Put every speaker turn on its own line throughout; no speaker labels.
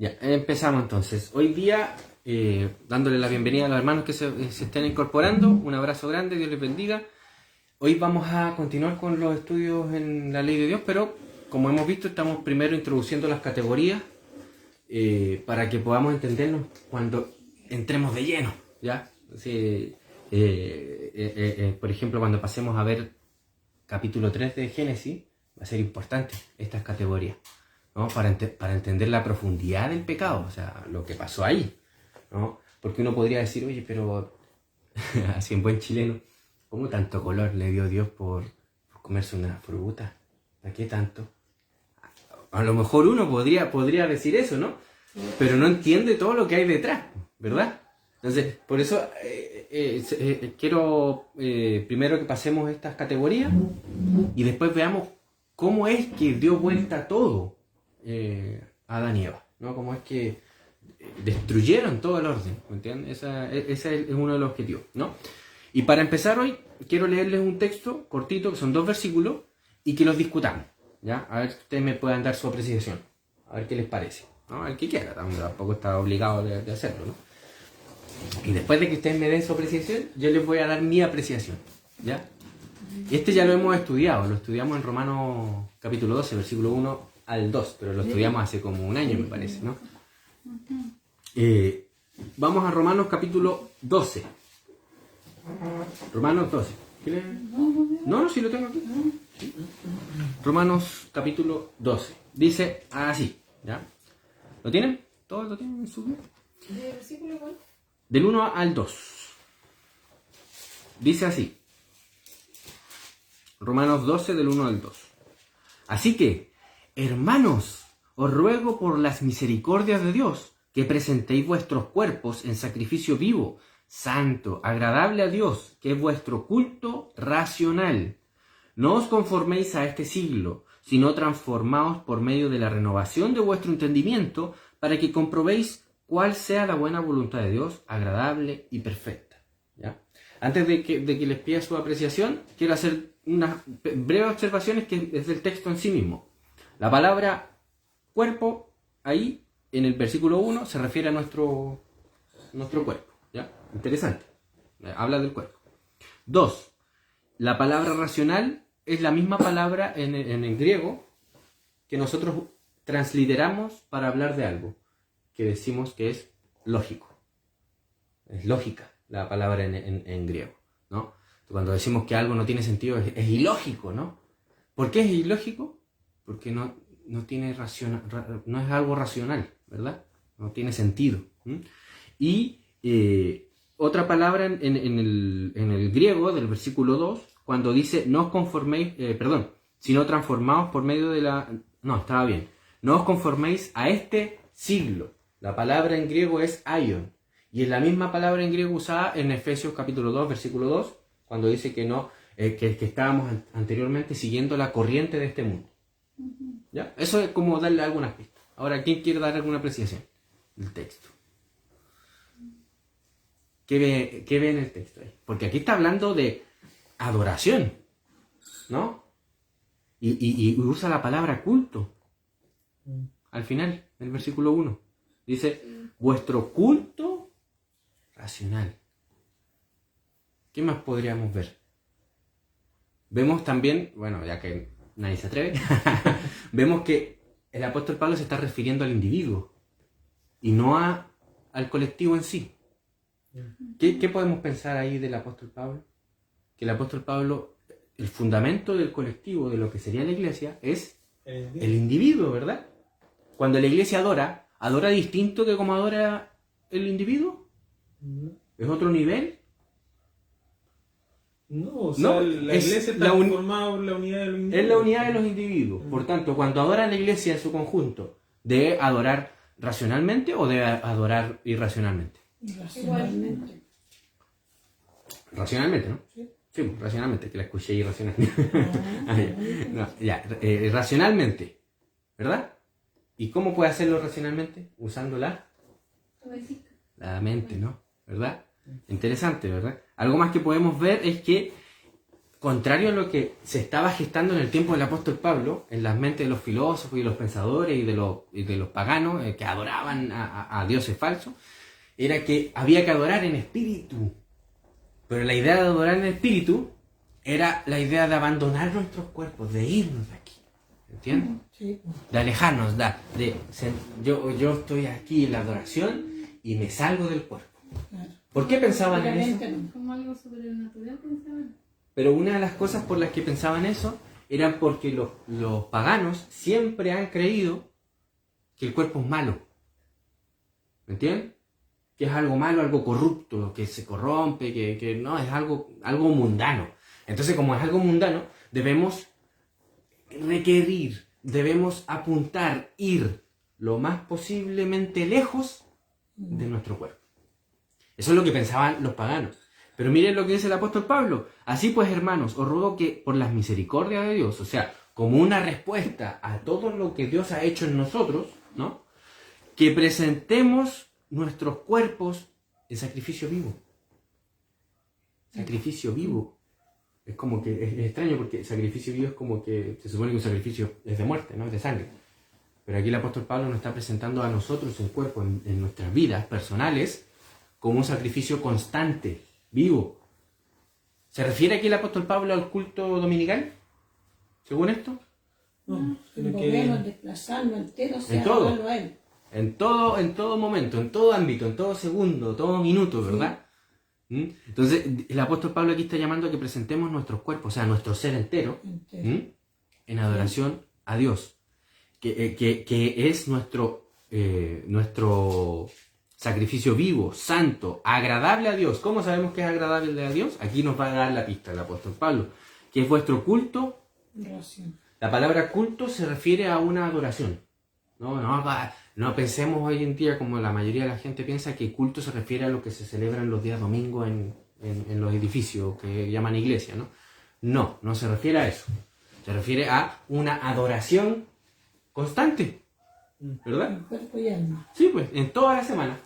Ya, empezamos entonces. Hoy día, dándole la bienvenida a los hermanos que se estén incorporando. Un abrazo grande, Dios les bendiga. Hoy vamos a continuar con los estudios en la ley de Dios, pero como hemos visto, estamos primero introduciendo las categorías para que podamos entendernos cuando entremos de lleno, ¿ya? Sí, por ejemplo, cuando pasemos a ver capítulo 3 de Génesis, va a ser importante estas categorías, ¿no? Para entender la profundidad del pecado, o sea, lo que pasó ahí, ¿no? Porque uno podría decir, oye, pero así en buen chileno, ¿cómo tanto color le dio Dios por comerse una fruta? ¿A qué tanto? A lo mejor uno podría decir eso, ¿no? Pero no entiende todo lo que hay detrás, ¿verdad? Entonces, por eso quiero primero que pasemos estas categorías y después veamos cómo es que dio vuelta a todo a Adán y Eva, ¿no? Cómo es que destruyeron todo el orden, ¿me entiendes? Ese es uno de los objetivos, ¿no? Y para empezar hoy, quiero leerles un texto cortito, que son 2 versículos, y que los discutamos, ¿ya? A ver si ustedes me puedan dar su apreciación, a ver qué les parece, ¿no? El que quiera, tampoco está obligado de hacerlo, ¿no? Y después de que ustedes me den su apreciación, yo les voy a dar mi apreciación, ¿ya? Este ya lo hemos estudiado, lo estudiamos en Romanos capítulo 12, versículo 1 al 2, pero lo estudiamos hace como un año, me parece, ¿no? Vamos a Romanos capítulo 12. Romanos 12. No, sí lo tengo aquí. Sí. Romanos capítulo 12. Dice así, ¿ya? ¿Lo tienen? ¿Todos lo tienen en su vida?
¿De versículo cuál?
Del 1 al 2. Dice así. Romanos 12 del 1 al 2. Así que, hermanos, os ruego por las misericordias de Dios que presentéis vuestros cuerpos en sacrificio vivo, santo, agradable a Dios, que es vuestro culto racional. No os conforméis a este siglo, sino transformaos por medio de la renovación de vuestro entendimiento, para que comprobéis cuál sea la buena voluntad de Dios, agradable y perfecta. ¿Ya? Antes de que les pida su apreciación, quiero hacer unas breves observaciones que es del texto en sí mismo. La palabra cuerpo, ahí, en el versículo 1, se refiere a nuestro cuerpo. ¿Ya? Interesante. Habla del cuerpo. 2. La palabra racional es la misma palabra en el griego que nosotros transliteramos para hablar de algo, que decimos que es lógico. Es lógica la palabra en griego, ¿no? Cuando decimos que algo no tiene sentido, es ilógico, ¿no? ¿Por qué es ilógico? Porque no tiene no es algo racional, ¿verdad? No tiene sentido. Y otra palabra en el griego del versículo 2, cuando dice no os conforméis, sino transformaos por medio de la... No, estaba bien. No os conforméis a este siglo. La palabra en griego es aion. Y es la misma palabra en griego usada en Efesios capítulo 2, versículo 2, cuando dice que no, que estábamos anteriormente siguiendo la corriente de este mundo. ¿Ya? Eso es como darle algunas pistas. Ahora, ¿quién quiere dar alguna apreciación del texto? ¿Qué ve en el texto ahí? Porque aquí está hablando de adoración, ¿no? Y usa la palabra culto. Al final, del versículo 1. Dice, vuestro culto racional. ¿Qué más podríamos ver? Vemos también, bueno, ya que nadie se atreve, vemos que el apóstol Pablo se está refiriendo al individuo y no al colectivo en sí. ¿Qué podemos pensar ahí del apóstol Pablo? Que el apóstol Pablo, el fundamento del colectivo, de lo que sería la iglesia, es el individuo, ¿verdad? Cuando la iglesia adora distinto que como adora el individuo. ¿Es otro nivel?
No, o sea,
No,
la iglesia está formada por la unidad de los individuos.
Es la unidad de los individuos. Por tanto, cuando adora la iglesia en su conjunto, ¿debe adorar racionalmente o debe adorar irracionalmente?
Igualmente.
Racionalmente, ¿no? Sí, pues, racionalmente, que la escuché irracionalmente. No, ya, racionalmente, ¿verdad? ¿Y cómo puede hacerlo racionalmente? Usando la mente, ¿no? ¿Verdad? Interesante, ¿verdad? Algo más que podemos ver es que contrario a lo que se estaba gestando en el tiempo del apóstol Pablo, en las mentes de los filósofos y los pensadores y de los paganos que adoraban a dioses falsos, era que había que adorar en espíritu. Pero la idea de adorar en espíritu era la idea de abandonar nuestros cuerpos, de irnos de aquí. ¿Entiendes?
Sí.
De alejarnos, yo estoy aquí en la adoración y me salgo del cuerpo.
Claro.
¿Por qué pensaban en eso?
Realmente no.
Como algo sobrenatural pensaban.
Pero una de las cosas por las que pensaban eso eran porque los paganos siempre han creído que el cuerpo es malo. ¿Me entiendes? Que es algo malo, algo corrupto, que se corrompe, que no, es algo mundano. Entonces, como es algo mundano, debemos requerir, debemos apuntar, ir lo más posiblemente lejos de nuestro cuerpo. Eso es lo que pensaban los paganos. Pero miren lo que dice el apóstol Pablo. Así pues, hermanos, os ruego que por las misericordias de Dios, o sea, como una respuesta a todo lo que Dios ha hecho en nosotros, ¿no? Que presentemos nuestros cuerpos en sacrificio vivo. Sacrificio vivo. Es como que es extraño porque sacrificio vivo es como que se supone que un sacrificio es de muerte, ¿no? Es de sangre. Pero aquí el apóstol Pablo nos está presentando a nosotros el cuerpo en nuestras vidas personales como un sacrificio constante, vivo. ¿Se refiere aquí el apóstol Pablo al culto dominical? ¿Según esto?
No, sino
Movernos,
que
desplazarnos entero, o sea,
En todo.
adorarlo a él.
En todo momento, en todo ámbito, en todo segundo, todo minuto, ¿verdad? ¿Mm? Entonces, el apóstol Pablo aquí está llamando a que presentemos nuestros cuerpos, o sea, nuestro ser entero,
Entero.
¿Mm? En adoración a Dios, que es nuestro sacrificio vivo, santo, agradable a Dios. ¿Cómo sabemos que es agradable a Dios? Aquí nos va a dar la pista el apóstol Pablo, que es vuestro culto.
Relación.
La palabra culto se refiere a una adoración. No pensemos hoy en día, como la mayoría de la gente piensa, que culto se refiere a lo que se celebra en los días domingos en los edificios que llaman iglesia, ¿no? No se refiere a eso. Se refiere a una adoración constante, ¿verdad?
En cuerpo y alma.
Sí, pues, en toda la semana,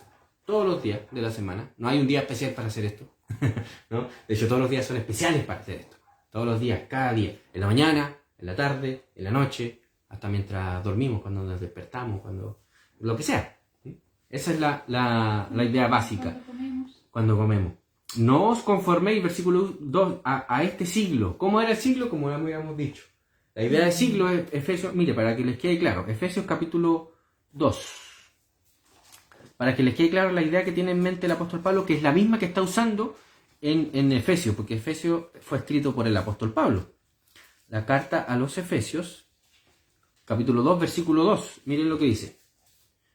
todos los días de la semana. No hay un día especial para hacer esto, ¿no? De hecho, todos los días son especiales para hacer esto. Todos los días, cada día. En la mañana, en la tarde, en la noche, hasta mientras dormimos, cuando nos despertamos, cuando lo que sea. Esa es la idea básica. Cuando comemos. No os conforméis, versículo 2, a este siglo. ¿Cómo era el siglo? Como ya habíamos dicho. La idea del siglo es Efesios, mire, para que les quede claro, Efesios capítulo 2. Para que les quede claro la idea que tiene en mente el apóstol Pablo, que es la misma que está usando en Efesios, porque Efesios fue escrito por el apóstol Pablo. La carta a los Efesios, capítulo 2, versículo 2. Miren lo que dice.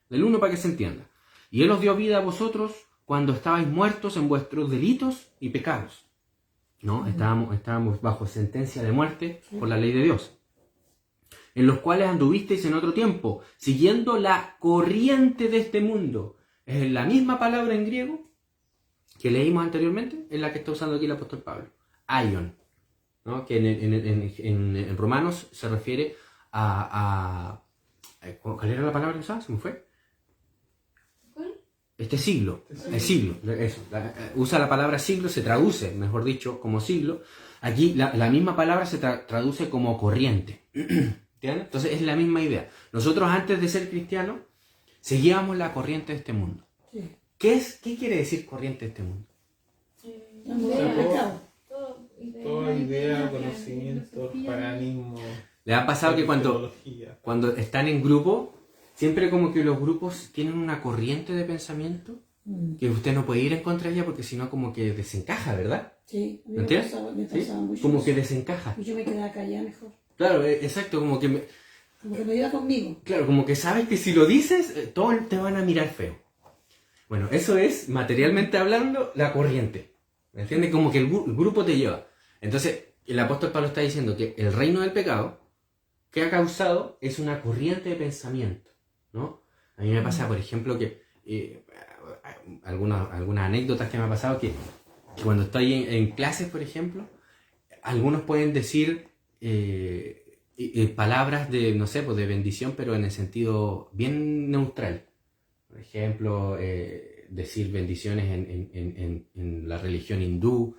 Del 1 para que se entienda. Y Él os dio vida a vosotros cuando estabais muertos en vuestros delitos y pecados. ¿No? Estábamos bajo sentencia de muerte por la ley de Dios. En los cuales anduvisteis en otro tiempo, siguiendo la corriente de este mundo. Es la misma palabra en griego que leímos anteriormente, es la que está usando aquí el apóstol Pablo. Aion. ¿No? Que en Romanos se refiere a ¿cuál era la palabra que usaba? ¿Se me fue?
¿Cuál?
Este siglo, el siglo, eso. Usa la palabra siglo, se traduce, mejor dicho, como siglo. Aquí la misma palabra se traduce como corriente. ¿Entiendes? Entonces es la misma idea. Nosotros antes de ser cristianos seguíamos la corriente de este mundo.
Sí.
¿Qué quiere decir corriente de este mundo?
toda idea, conocimiento, paganismo.
¿Le ha pasado que
metodología.
cuando están en grupo, siempre como que los grupos tienen una corriente de pensamiento que usted no puede ir en contra de ella porque si no como que desencaja, ¿verdad?
Sí, a mí
¿Me entiendes?
me
¿Sí?
pasaba mucho.
Como
eso.
que desencaja.
Y yo me quedaba callada mejor.
Claro, exacto, como que
Como que no iba conmigo.
claro, como que sabes que si lo dices, todos te van a mirar feo. Bueno, eso es, materialmente hablando, la corriente. ¿Me entiendes? Como que el grupo te lleva. Entonces, el apóstol Pablo está diciendo que el reino del pecado que ha causado es una corriente de pensamiento, ¿no? A mí me pasa, por ejemplo, que algunas anécdotas que me ha pasado que cuando estoy en clases, por ejemplo, algunos pueden decir palabras de, no sé, pues de bendición, pero en el sentido bien neutral. Por ejemplo, decir bendiciones en la religión hindú,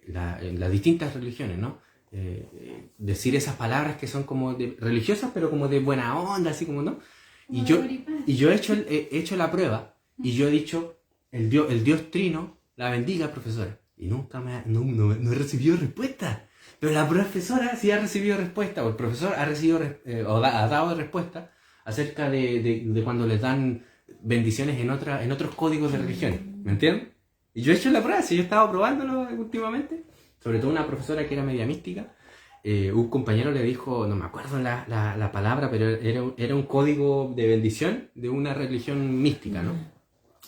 en las distintas religiones, ¿no? Decir esas palabras que son como religiosas, pero como de buena onda, así como, ¿no? Y yo he hecho la prueba y yo he dicho, el Dios Trino la bendiga, profesora. Y nunca no he recibido respuesta. Pero la profesora sí ha recibido respuesta, o el profesor ha recibido ha dado respuesta acerca de cuando les dan bendiciones en otros códigos de religión. ¿Me entienden? Y yo he hecho la prueba, sí, yo he estado probándolo últimamente. Sobre todo una profesora que era media mística. Un compañero le dijo, no me acuerdo la palabra, pero era un código de bendición de una religión mística, ¿no?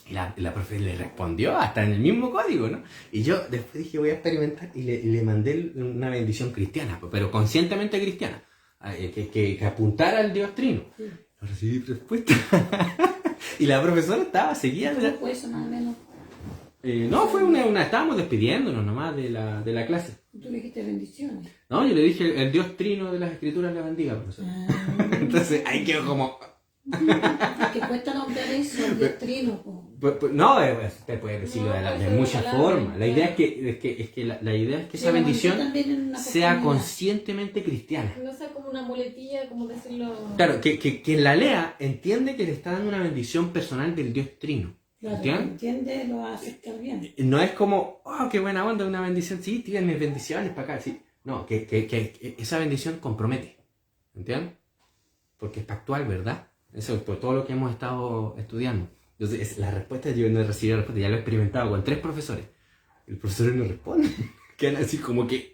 Y la profe le respondió hasta en el mismo código, ¿no? Y yo después dije, voy a experimentar, y le mandé una bendición cristiana, pero conscientemente cristiana, que apuntara al Dios Trino. Sí. No recibí respuesta. Y la profesora seguía.
¿Cómo fue eso, más o menos?
No, fue estábamos despidiéndonos nomás de la clase.
Tú le dijiste bendiciones.
No, yo le dije, el Dios Trino de las Escrituras le bendiga, profesor. Entonces ahí quedó como...
Que cuesta nombrar eso, el Dios Trino.
No, usted puede decirlo de muchas formas. La idea es que la idea es que esa bendición sea conscientemente cristiana.
No sea como una muletilla, como decirlo...
Claro, que quien la lea entiende que le está dando una bendición personal del Dios Trino.
Claro, entiende, lo va a aceptar bien.
No es como, oh, qué buena onda, una bendición. Sí, tienen mis bendiciones para acá. Sí. No, que esa bendición compromete. ¿Entiendes? Porque es pactual, ¿verdad? Eso es por todo lo que hemos estado estudiando. Entonces, la respuesta, yo no he recibido respuesta, ya lo he experimentado con 3 profesores. El profesor no responde. Quedan así como que...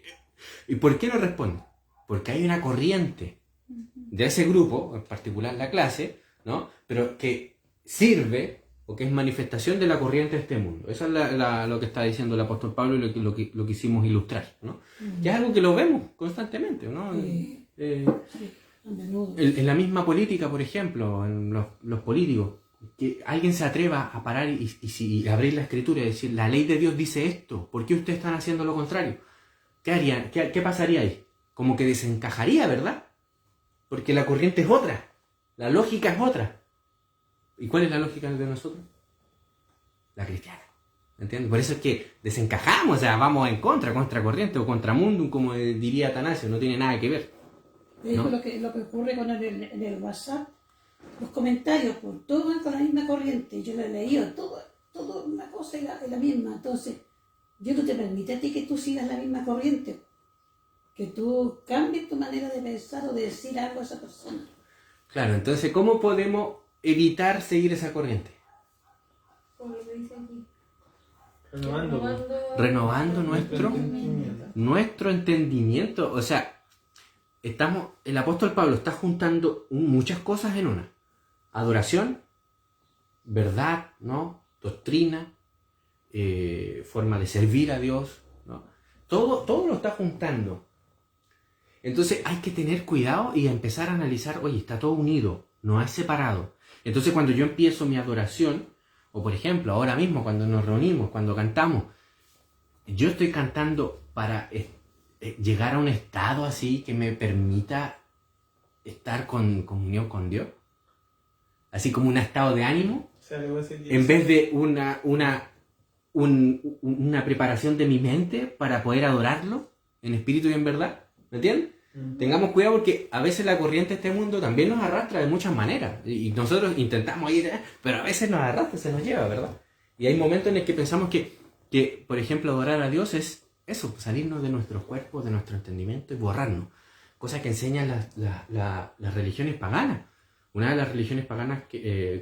¿Y por qué no responde? Porque hay una corriente de ese grupo, en particular la clase, ¿no? Pero que sirve, o que es manifestación de la corriente de este mundo. Eso es lo que está diciendo el apóstol Pablo y lo que quisimos ilustrar, ¿no? Que es algo que lo vemos constantemente, ¿no?
Sí.
En la misma política, por ejemplo, en los políticos, que alguien se atreva a parar y abrir la escritura y decir, la ley de Dios dice esto, ¿por qué ustedes están haciendo lo contrario? ¿Qué harían? ¿Qué pasaría ahí? Como que desencajaría, ¿verdad? Porque la corriente es otra, la lógica es otra. ¿Y cuál es la lógica de nosotros? La cristiana. ¿Entiendes? Por eso es que desencajamos, o sea, vamos en contra corriente o contra mundo, como diría Atanasio, no tiene nada que ver.
¿No? Lo que ocurre con el WhatsApp, los comentarios, por todo van con la misma corriente. Yo lo he leído, todo una cosa es la misma. Entonces, Dios no te permite a ti que tú sigas la misma corriente, que tú cambies tu manera de pensar o de decir algo a esa persona.
Claro, entonces, ¿cómo podemos evitar seguir esa corriente?
Como lo que dice aquí.
Renovando nuestro entendimiento. O sea, el apóstol Pablo está juntando muchas cosas en una. Adoración, verdad, ¿no? Doctrina, forma de servir a Dios, ¿no? Todo lo está juntando. Entonces hay que tener cuidado y empezar a analizar, oye, está todo unido, no es separado. Entonces cuando yo empiezo mi adoración, o por ejemplo, ahora mismo cuando nos reunimos, cuando cantamos, yo estoy cantando para llegar a un estado así que me permita estar con comunión con Dios. Así como un estado de ánimo, en vez de una preparación de mi mente para poder adorarlo en espíritu y en verdad. ¿Me entiendes? Tengamos cuidado porque a veces la corriente de este mundo también nos arrastra de muchas maneras. Y nosotros intentamos ir, pero a veces nos arrastra, se nos lleva, ¿verdad? Y hay momentos en los que pensamos que por ejemplo, adorar a Dios es eso, salirnos de nuestros cuerpos, de nuestro entendimiento y borrarnos. Cosa que enseñan las religiones paganas. Una de las religiones paganas,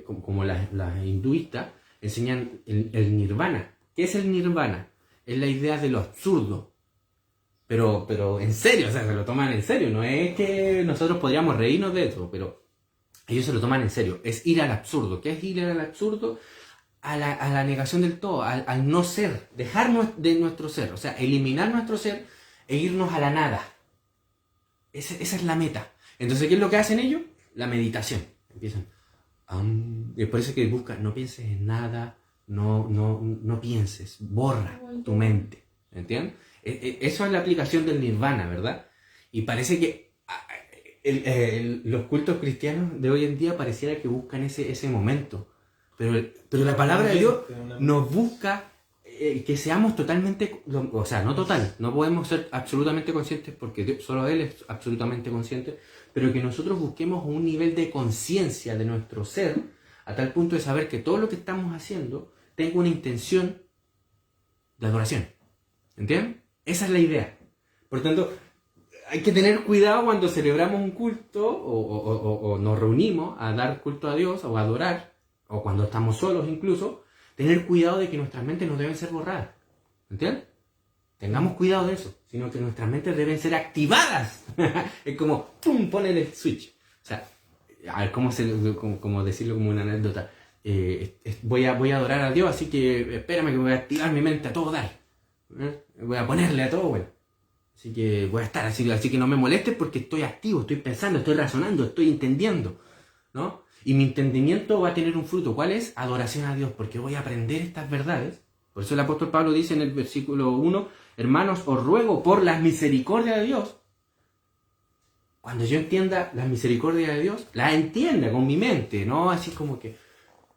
como las hinduistas, enseñan el nirvana. ¿Qué es el nirvana? Es la idea de lo absurdo. Pero en serio, o sea, se lo toman en serio. No es que nosotros podríamos reírnos de eso, pero ellos se lo toman en serio. Es ir al absurdo. ¿Qué es ir al absurdo? A la negación del todo, al no ser, dejarnos de nuestro ser, o sea, eliminar nuestro ser e irnos a la nada. Esa es la meta. Entonces, ¿qué es lo que hacen ellos? La meditación. Empiezan. Y es por eso que buscan, no pienses en nada, no pienses, borra tu mente. ¿Entiendes? Eso es la aplicación del nirvana, ¿verdad? Y parece que los cultos cristianos de hoy en día pareciera que buscan ese momento. Pero la palabra de Dios nos busca que seamos totalmente, o sea, no total, no podemos ser absolutamente conscientes porque solo Él es absolutamente consciente, pero que nosotros busquemos un nivel de conciencia de nuestro ser a tal punto de saber que todo lo que estamos haciendo tenga una intención de adoración. ¿Entienden? Esa es la idea. Por tanto, hay que tener cuidado cuando celebramos un culto o nos reunimos a dar culto a Dios o a adorar, o cuando estamos solos incluso, tener cuidado de que nuestras mentes no deben ser borradas. ¿Entiendes? Tengamos cuidado de eso, sino que nuestras mentes deben ser activadas. Es como, ¡pum!, poner el switch. O sea, a ver, ¿cómo decirlo como una anécdota? Voy a adorar a Dios, así que espérame que voy a activar mi mente a todo dar. Voy a ponerle a todo, bueno. Así que voy a estar así que no me molestes porque estoy activo, estoy pensando, estoy razonando, estoy entendiendo, ¿no? Y mi entendimiento va a tener un fruto. ¿Cuál es? Adoración a Dios, porque voy a aprender estas verdades. Por eso el apóstol Pablo dice en el versículo 1, hermanos, os ruego por las misericordias de Dios. Cuando yo entienda las misericordias de Dios, las entienda con mi mente, no así como que...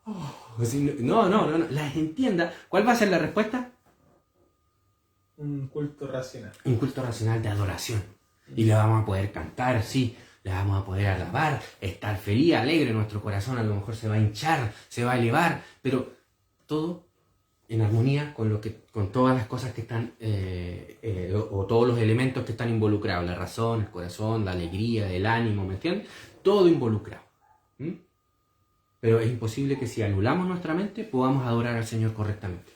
no, las entienda. ¿Cuál va a ser la respuesta?
Un culto racional.
Un culto racional de adoración. Y le vamos a poder cantar, sí, le vamos a poder alabar, estar feliz, alegre, nuestro corazón a lo mejor se va a hinchar, se va a elevar, pero todo en armonía con todas las cosas que están, o todos los elementos que están involucrados, la razón, el corazón, la alegría, el ánimo, ¿me entiendes? Todo involucrado. Pero es imposible que si anulamos nuestra mente podamos adorar al Señor correctamente.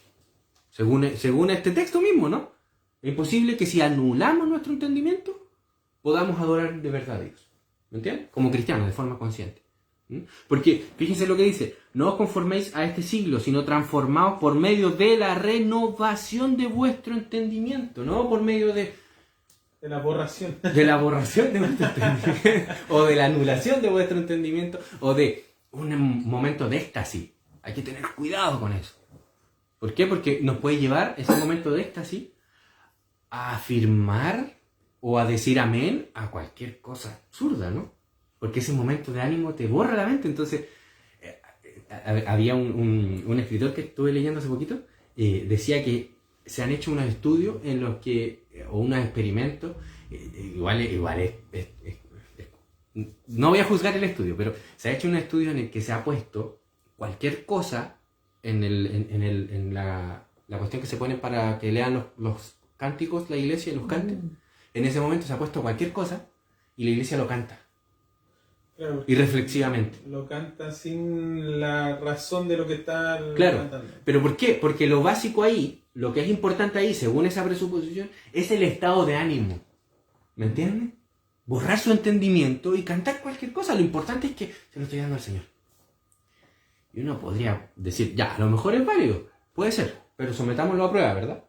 Según este texto mismo, ¿no? Es imposible que si anulamos nuestro entendimiento podamos adorar de verdad a Dios. ¿Me entiendes? Como cristianos, de forma consciente. Porque, fíjense lo que dice, no os conforméis a este siglo, sino transformaos por medio de la renovación de vuestro entendimiento, no por medio de
la borración.
De la borración de vuestro entendimiento, o de la anulación de vuestro entendimiento, o de un momento de éxtasis. Hay que tener cuidado con eso. ¿Por qué? Porque nos puede llevar ese momento de éxtasis a afirmar o a decir amén a cualquier cosa absurda, ¿no? Porque ese momento de ánimo te borra la mente. Entonces, había un escritor que estuve leyendo hace poquito, decía que se han hecho unos estudios en los que, o unos experimentos, igual no voy a juzgar el estudio, pero se ha hecho un estudio en el que se ha puesto cualquier cosa en la cuestión que se pone para que lean los cánticos, la iglesia los cante. En ese momento se ha puesto cualquier cosa y la iglesia lo canta.
Claro,
y reflexivamente.
Lo canta sin la razón de lo que está
cantando. ¿Pero por qué? Porque lo básico ahí, lo que es importante ahí, según esa presuposición, es el estado de ánimo. ¿Me entienden? Borrar su entendimiento y cantar cualquier cosa. Lo importante es que se lo estoy dando al Señor. Y uno podría decir, ya, a lo mejor es válido. Puede ser, pero sometámoslo a prueba, ¿verdad?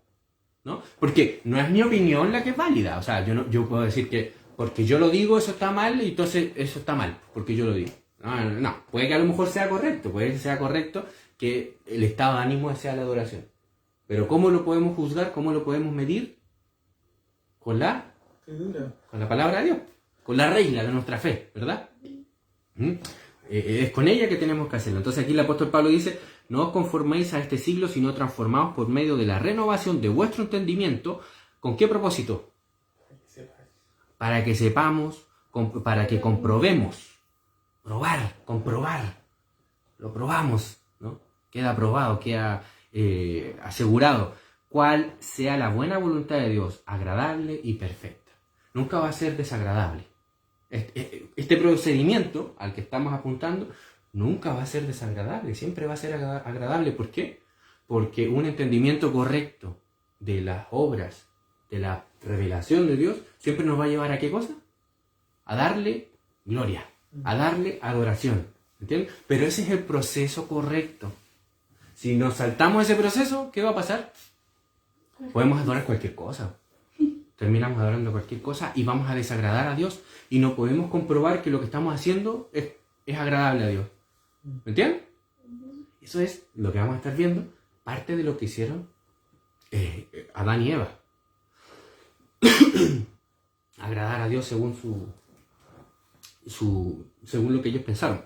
¿No? Porque no es mi opinión la que es válida. O sea, yo puedo decir que porque yo lo digo eso está mal y entonces eso está mal, porque yo lo digo. No, puede que a lo mejor sea correcto, puede que sea correcto que el estado de ánimo sea la adoración. Pero ¿cómo lo podemos juzgar? ¿Cómo lo podemos medir? Con la palabra de Dios, con la regla de nuestra fe, ¿verdad? Es con ella que tenemos que hacerlo. Entonces aquí el apóstol Pablo dice, no os conforméis a este siglo, sino transformaos por medio de la renovación de vuestro entendimiento. ¿Con qué propósito? Para que sepamos, para que comprobemos. Comprobar. Lo probamos, ¿no? Queda probado, queda asegurado. Cuál sea la buena voluntad de Dios, agradable y perfecta. Nunca va a ser desagradable. Este procedimiento al que estamos apuntando nunca va a ser desagradable, siempre va a ser agradable. ¿Por qué? Porque un entendimiento correcto de las obras, de la revelación de Dios, siempre nos va a llevar a ¿qué cosa? A darle gloria, a darle adoración. ¿Entiendes? Pero ese es el proceso correcto. Si nos saltamos ese proceso, ¿qué va a pasar? Podemos adorar cualquier cosa. Terminamos adorando cualquier cosa y vamos a desagradar a Dios y no podemos comprobar que lo que estamos haciendo es agradable a Dios. ¿Me entienden? Eso es lo que vamos a estar viendo, parte de lo que hicieron Adán y Eva. Agradar a Dios según según lo que ellos pensaron.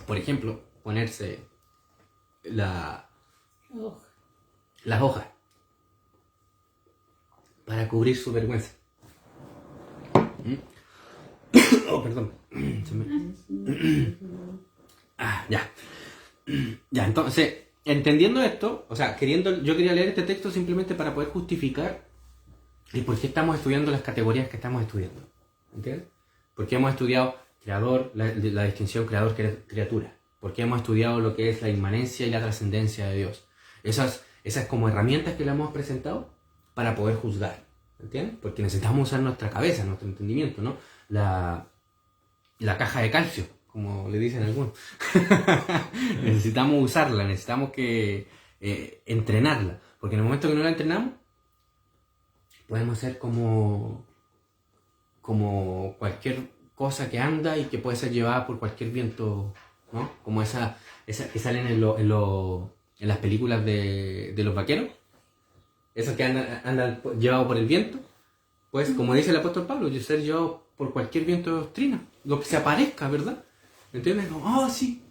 Por ejemplo, ponerse la las hojas para cubrir su vergüenza. Oh, perdón. Ya. Ya, entonces, entendiendo esto, o sea, yo quería leer este texto simplemente para poder justificar el por qué estamos estudiando las categorías que estamos estudiando. ¿Entiendes? Porque hemos estudiado creador, la distinción creador-criatura. Porque hemos estudiado lo que es la inmanencia y la trascendencia de Dios. Esas como herramientas que le hemos presentado para poder juzgar. ¿Entiendes? Porque necesitamos usar nuestra cabeza, nuestro entendimiento, ¿no? La caja de calcio, como le dicen algunos. Necesitamos usarla, necesitamos entrenarla. Porque en el momento que no la entrenamos, podemos ser como cualquier cosa que anda y que puede ser llevada por cualquier viento, ¿no? Como esa que salen en las películas de los vaqueros. Esos que andan llevados por el viento. Pues, como dice el apóstol Pablo, yo ser llevado por cualquier viento de doctrina. Lo que se aparezca, ¿verdad? ¿Entiendes? Como, sí.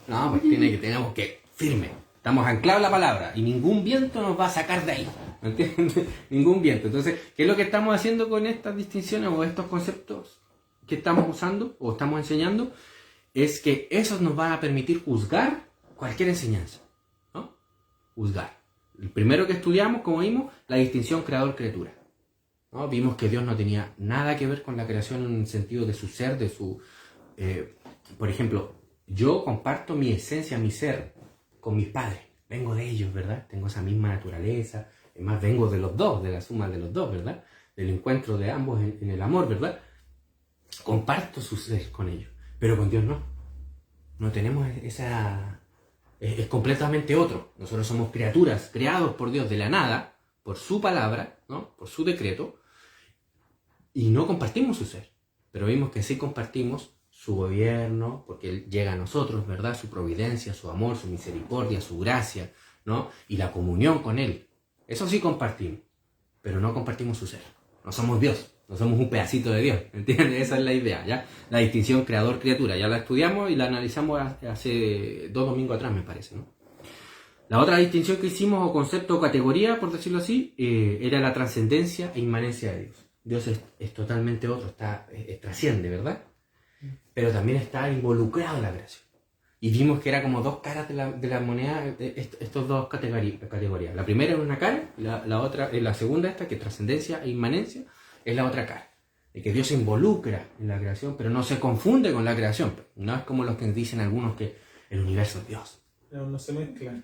No, pues tenemos que firme. Estamos anclados en la palabra y ningún viento nos va a sacar de ahí. ¿Entiendes? Ningún viento. Entonces, ¿qué es lo que estamos haciendo con estas distinciones o estos conceptos que estamos usando o estamos enseñando? Es que esos nos van a permitir juzgar cualquier enseñanza, ¿no? Juzgar. El primero que estudiamos, como vimos, la distinción creador-criatura, ¿no? Vimos que Dios no tenía nada que ver con la creación en el sentido de su ser, de su... por ejemplo, yo comparto mi esencia, mi ser, con mis padres. Vengo de ellos, ¿verdad? Tengo esa misma naturaleza. Además, vengo de los dos, de la suma de los dos, ¿verdad? Del encuentro de ambos en el amor, ¿verdad? Comparto su ser con ellos. Pero con Dios no. No tenemos esa... Es completamente otro. Nosotros somos criaturas creados por Dios de la nada, por su palabra, ¿no? Por su decreto, y no compartimos su ser. Pero vimos que sí compartimos su gobierno, porque Él llega a nosotros, ¿verdad? Su providencia, su amor, su misericordia, su gracia, ¿no? Y la comunión con Él. Eso sí compartimos, pero no compartimos su ser. No somos Dios. No somos un pedacito de Dios, ¿entiendes? Esa es la idea, ¿ya? La distinción creador-criatura, ya la estudiamos y la analizamos hace 2 domingos atrás, me parece, ¿no? La otra distinción que hicimos, o concepto o categoría, por decirlo así, era la trascendencia e inmanencia de Dios. Dios es totalmente otro, trasciende, ¿verdad? Pero también está involucrado en la creación. Y vimos que era como dos caras de la moneda, estos dos categorías. La primera es una cara, la segunda esta, que trascendencia e inmanencia, es la otra cara, de que Dios se involucra en la creación, pero no se confunde con la creación. No es como los que dicen algunos que el universo es Dios.
No se mezcla.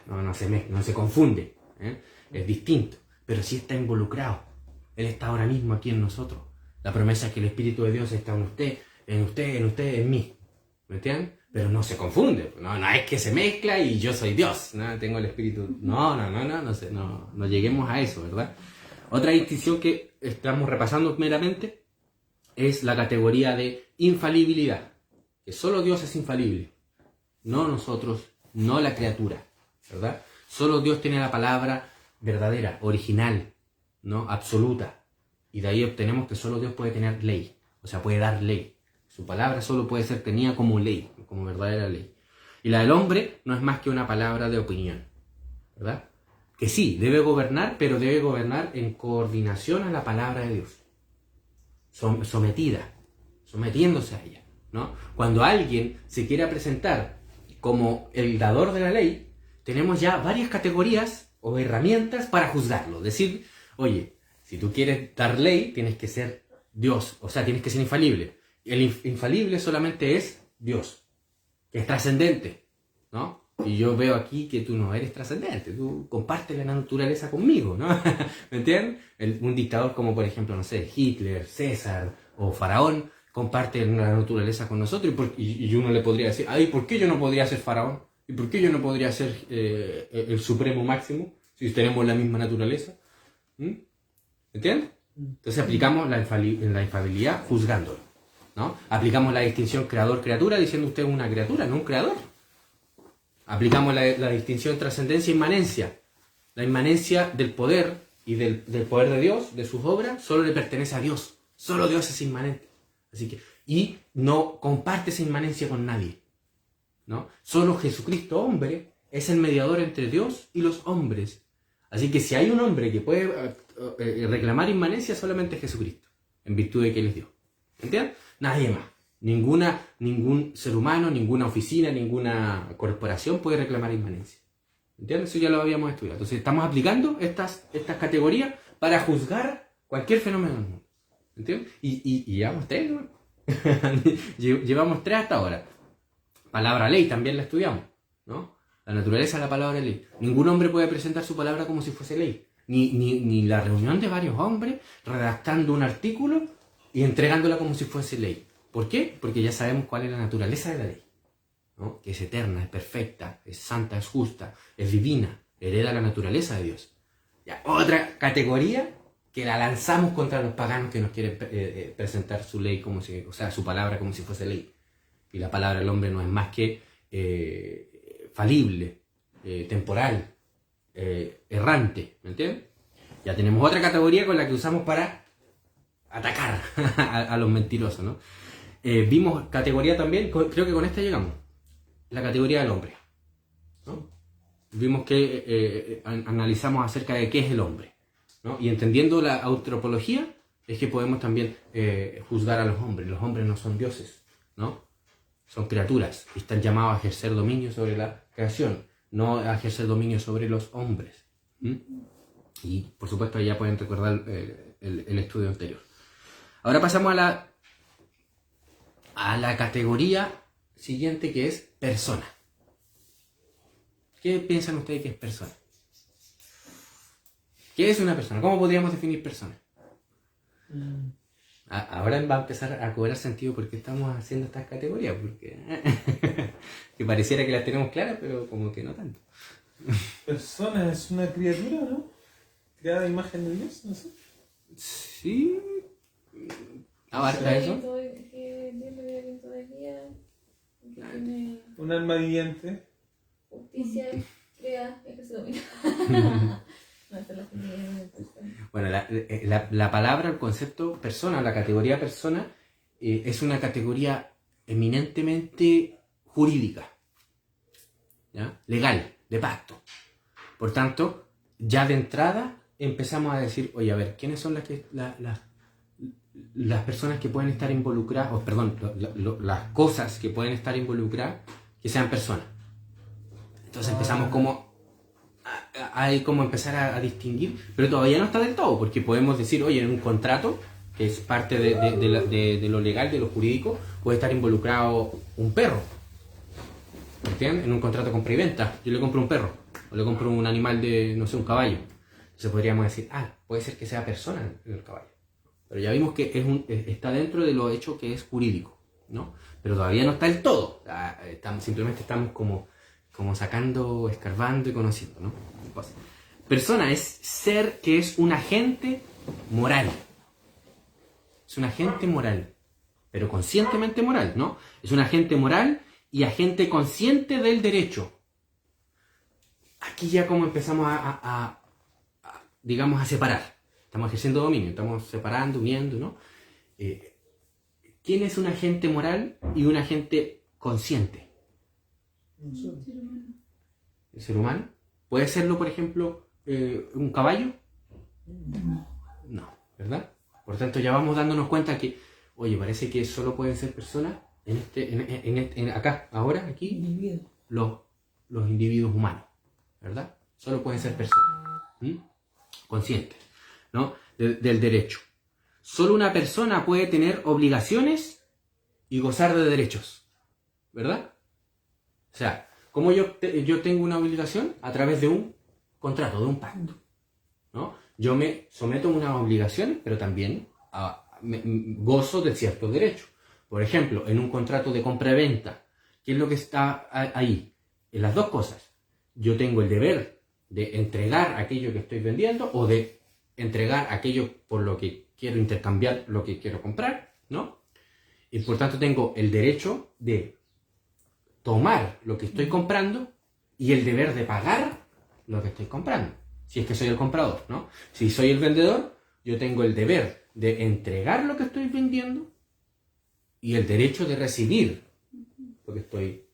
No se mezcla, no se confunde, ¿eh? Es distinto, pero sí está involucrado. Él está ahora mismo aquí en nosotros. La promesa es que el Espíritu de Dios está en usted, en mí. ¿Me entienden? Pero no se confunde. No es que se mezcla y yo soy Dios, ¿no? Tengo el Espíritu. No lleguemos a eso, ¿verdad? Otra distinción que estamos repasando meramente es la categoría de infalibilidad. Que solo Dios es infalible. No nosotros, no la criatura, ¿verdad? Solo Dios tiene la palabra verdadera, original, ¿no? Absoluta. Y de ahí obtenemos que solo Dios puede tener ley. O sea, puede dar ley. Su palabra solo puede ser tenida como ley, como verdadera ley. Y la del hombre no es más que una palabra de opinión, ¿verdad? Que sí, debe gobernar, pero debe gobernar en coordinación a la palabra de Dios. Sometiéndose a ella, ¿no? Cuando alguien se quiera presentar como el dador de la ley, tenemos ya varias categorías o herramientas para juzgarlo. Decir, oye, si tú quieres dar ley, tienes que ser Dios, o sea, tienes que ser infalible. El infalible solamente es Dios, que es trascendente, ¿no? Y yo veo aquí que tú no eres trascendente, tú compartes la naturaleza conmigo, ¿no? ¿Me entienden? Un dictador como, por ejemplo, no sé, Hitler, César o Faraón, comparten la naturaleza con nosotros y uno le podría decir, ay, ¿por qué yo no podría ser Faraón? ¿Y por qué yo no podría ser el supremo máximo si tenemos la misma naturaleza? ¿Entiendes? Entonces aplicamos la infalibilidad juzgándolo, ¿no? Aplicamos la distinción creador-criatura diciendo usted es una criatura, no un creador. Aplicamos la distinción trascendencia-inmanencia. La inmanencia del poder y del poder de Dios, de sus obras, solo le pertenece a Dios. Solo Dios es inmanente. Y no comparte esa inmanencia con nadie, ¿no? Solo Jesucristo, hombre, es el mediador entre Dios y los hombres. Así que si hay un hombre que puede reclamar inmanencia, solamente Jesucristo, en virtud de que Él es Dios. ¿Entiendes? Nadie más. Ningún ser humano, ninguna oficina, ninguna corporación puede reclamar inmanencia. ¿Entiendes? Eso ya lo habíamos estudiado. Entonces estamos aplicando estas categorías para juzgar cualquier fenómeno del mundo. ¿Entiendes? Y llevamos 3, ¿no? Llevamos 3 hasta ahora. Palabra ley también la estudiamos, ¿no? La naturaleza de la palabra ley. Ningún hombre puede presentar su palabra como si fuese ley. Ni la reunión de varios hombres redactando un artículo y entregándola como si fuese ley. ¿Por qué? Porque ya sabemos cuál es la naturaleza de la ley, ¿no? Que es eterna, es perfecta, es santa, es justa, es divina, hereda la naturaleza de Dios. Ya, otra categoría que la lanzamos contra los paganos que nos quieren presentar su ley como si, o sea, su palabra como si fuese ley. Y la palabra del hombre no es más que falible, temporal, errante, ¿me entiendes? Ya tenemos otra categoría con la que usamos para atacar a los mentirosos, ¿no? Vimos categoría también, creo que con esta llegamos, la categoría del hombre, ¿no? Vimos que analizamos acerca de qué es el hombre, ¿no? Y entendiendo la antropología es que podemos también juzgar a los hombres. Los hombres no son dioses, ¿no? Son criaturas y están llamados a ejercer dominio sobre la creación, no a ejercer dominio sobre los hombres. Y por supuesto ya pueden recordar el estudio anterior. Ahora pasamos a la categoría siguiente, que es persona. ¿Qué piensan ustedes que es persona? ¿Qué es una persona? ¿Cómo podríamos definir persona? Ahora va a empezar a cobrar sentido porque estamos haciendo estas categorías, porque que pareciera que las tenemos claras, pero como que no tanto.
Persona es una criatura, ¿no? Creada a imagen de Dios, no sé.
Sí. ¿Abarca eso?
Que Dios le dio todavía, que tiene
Un alma viviente.
justicia, crea, ejerce dominio. No, esta es la definición de persona.
Bueno, la palabra, el concepto persona, la categoría persona, es una categoría eminentemente jurídica, ¿ya? Legal, de pacto. Por tanto, ya de entrada empezamos a decir, oye, a ver, ¿quiénes son las personas que pueden estar involucradas, o perdón, las cosas que pueden estar involucradas que sean personas? Entonces empezamos como empezar a distinguir, pero todavía no está del todo, porque podemos decir, oye, en un contrato, que es parte de lo legal, de lo jurídico, puede estar involucrado un perro. ¿Entienden? En un contrato compra y venta, yo le compro un perro, o le compro un animal de, no sé, un caballo. Entonces podríamos decir, puede ser que sea persona en el caballo. Pero ya vimos que está dentro de lo hecho que es jurídico, ¿no? Pero todavía no está del todo. Simplemente estamos como sacando, escarbando y conociendo, ¿no? Pues, persona es ser que es un agente moral. Es un agente moral, pero conscientemente moral, ¿no? Es un agente moral y agente consciente del derecho. Aquí ya como empezamos digamos, a separar. Estamos ejerciendo dominio, estamos separando, uniendo, ¿no? ¿Quién es un agente moral y un agente consciente? ¿El ser humano? ¿Puede serlo, por ejemplo, un caballo? No, ¿verdad? Por tanto, ya vamos dándonos cuenta que, oye, parece que solo pueden ser personas acá, ahora, aquí, los individuos humanos, ¿verdad? Solo pueden ser personas conscientes, ¿no? Del derecho. Solo una persona puede tener obligaciones y gozar de derechos, ¿verdad? O sea, ¿cómo yo tengo una obligación? A través de un contrato, de un pacto, ¿no? Yo me someto a unas obligaciones, pero también gozo de ciertos derechos. Por ejemplo, en un contrato de compra-venta, ¿qué es lo que está ahí? En las dos cosas. Yo tengo el deber de entregar aquello que estoy vendiendo o de entregar aquello por lo que quiero intercambiar, lo que quiero comprar, ¿no? Y por tanto tengo el derecho de tomar lo que estoy comprando y el deber de pagar lo que estoy comprando, si es que soy el comprador, ¿no? Si soy el vendedor, yo tengo el deber de entregar lo que estoy vendiendo y el derecho de recibir lo que estoy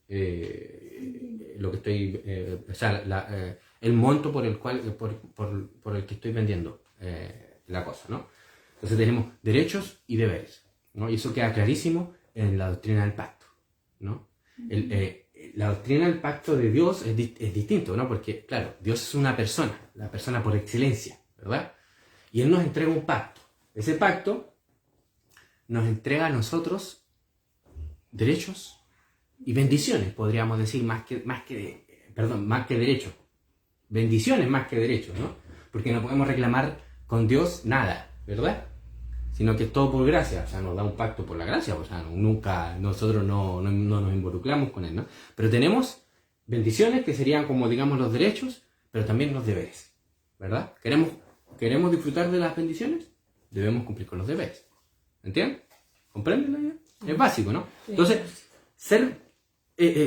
lo que estoy, o sea, el monto por el cual, por el que estoy vendiendo la cosa, ¿no? Entonces tenemos derechos y deberes, ¿no? Y eso queda clarísimo en la doctrina del pacto, ¿no? La doctrina del pacto de Dios es distinto, ¿no? Porque, claro, Dios es una persona, la persona por excelencia, ¿verdad? Y Él nos entrega un pacto. Ese pacto nos entrega a nosotros derechos y bendiciones, podríamos decir, más que derechos. Bendiciones más que derechos, ¿no? Porque no podemos reclamar con Dios nada, ¿verdad? Sino que es todo por gracia, o sea, nos da un pacto por la gracia, o sea, nunca, nosotros no nos involucramos con Él, ¿no? Pero tenemos bendiciones que serían como, digamos, los derechos, pero también los deberes, ¿verdad? ¿Queremos disfrutar de las bendiciones? Debemos cumplir con los deberes, ¿entiendes? ¿Comprenden la idea? Es básico, ¿no?
Sí.
Entonces,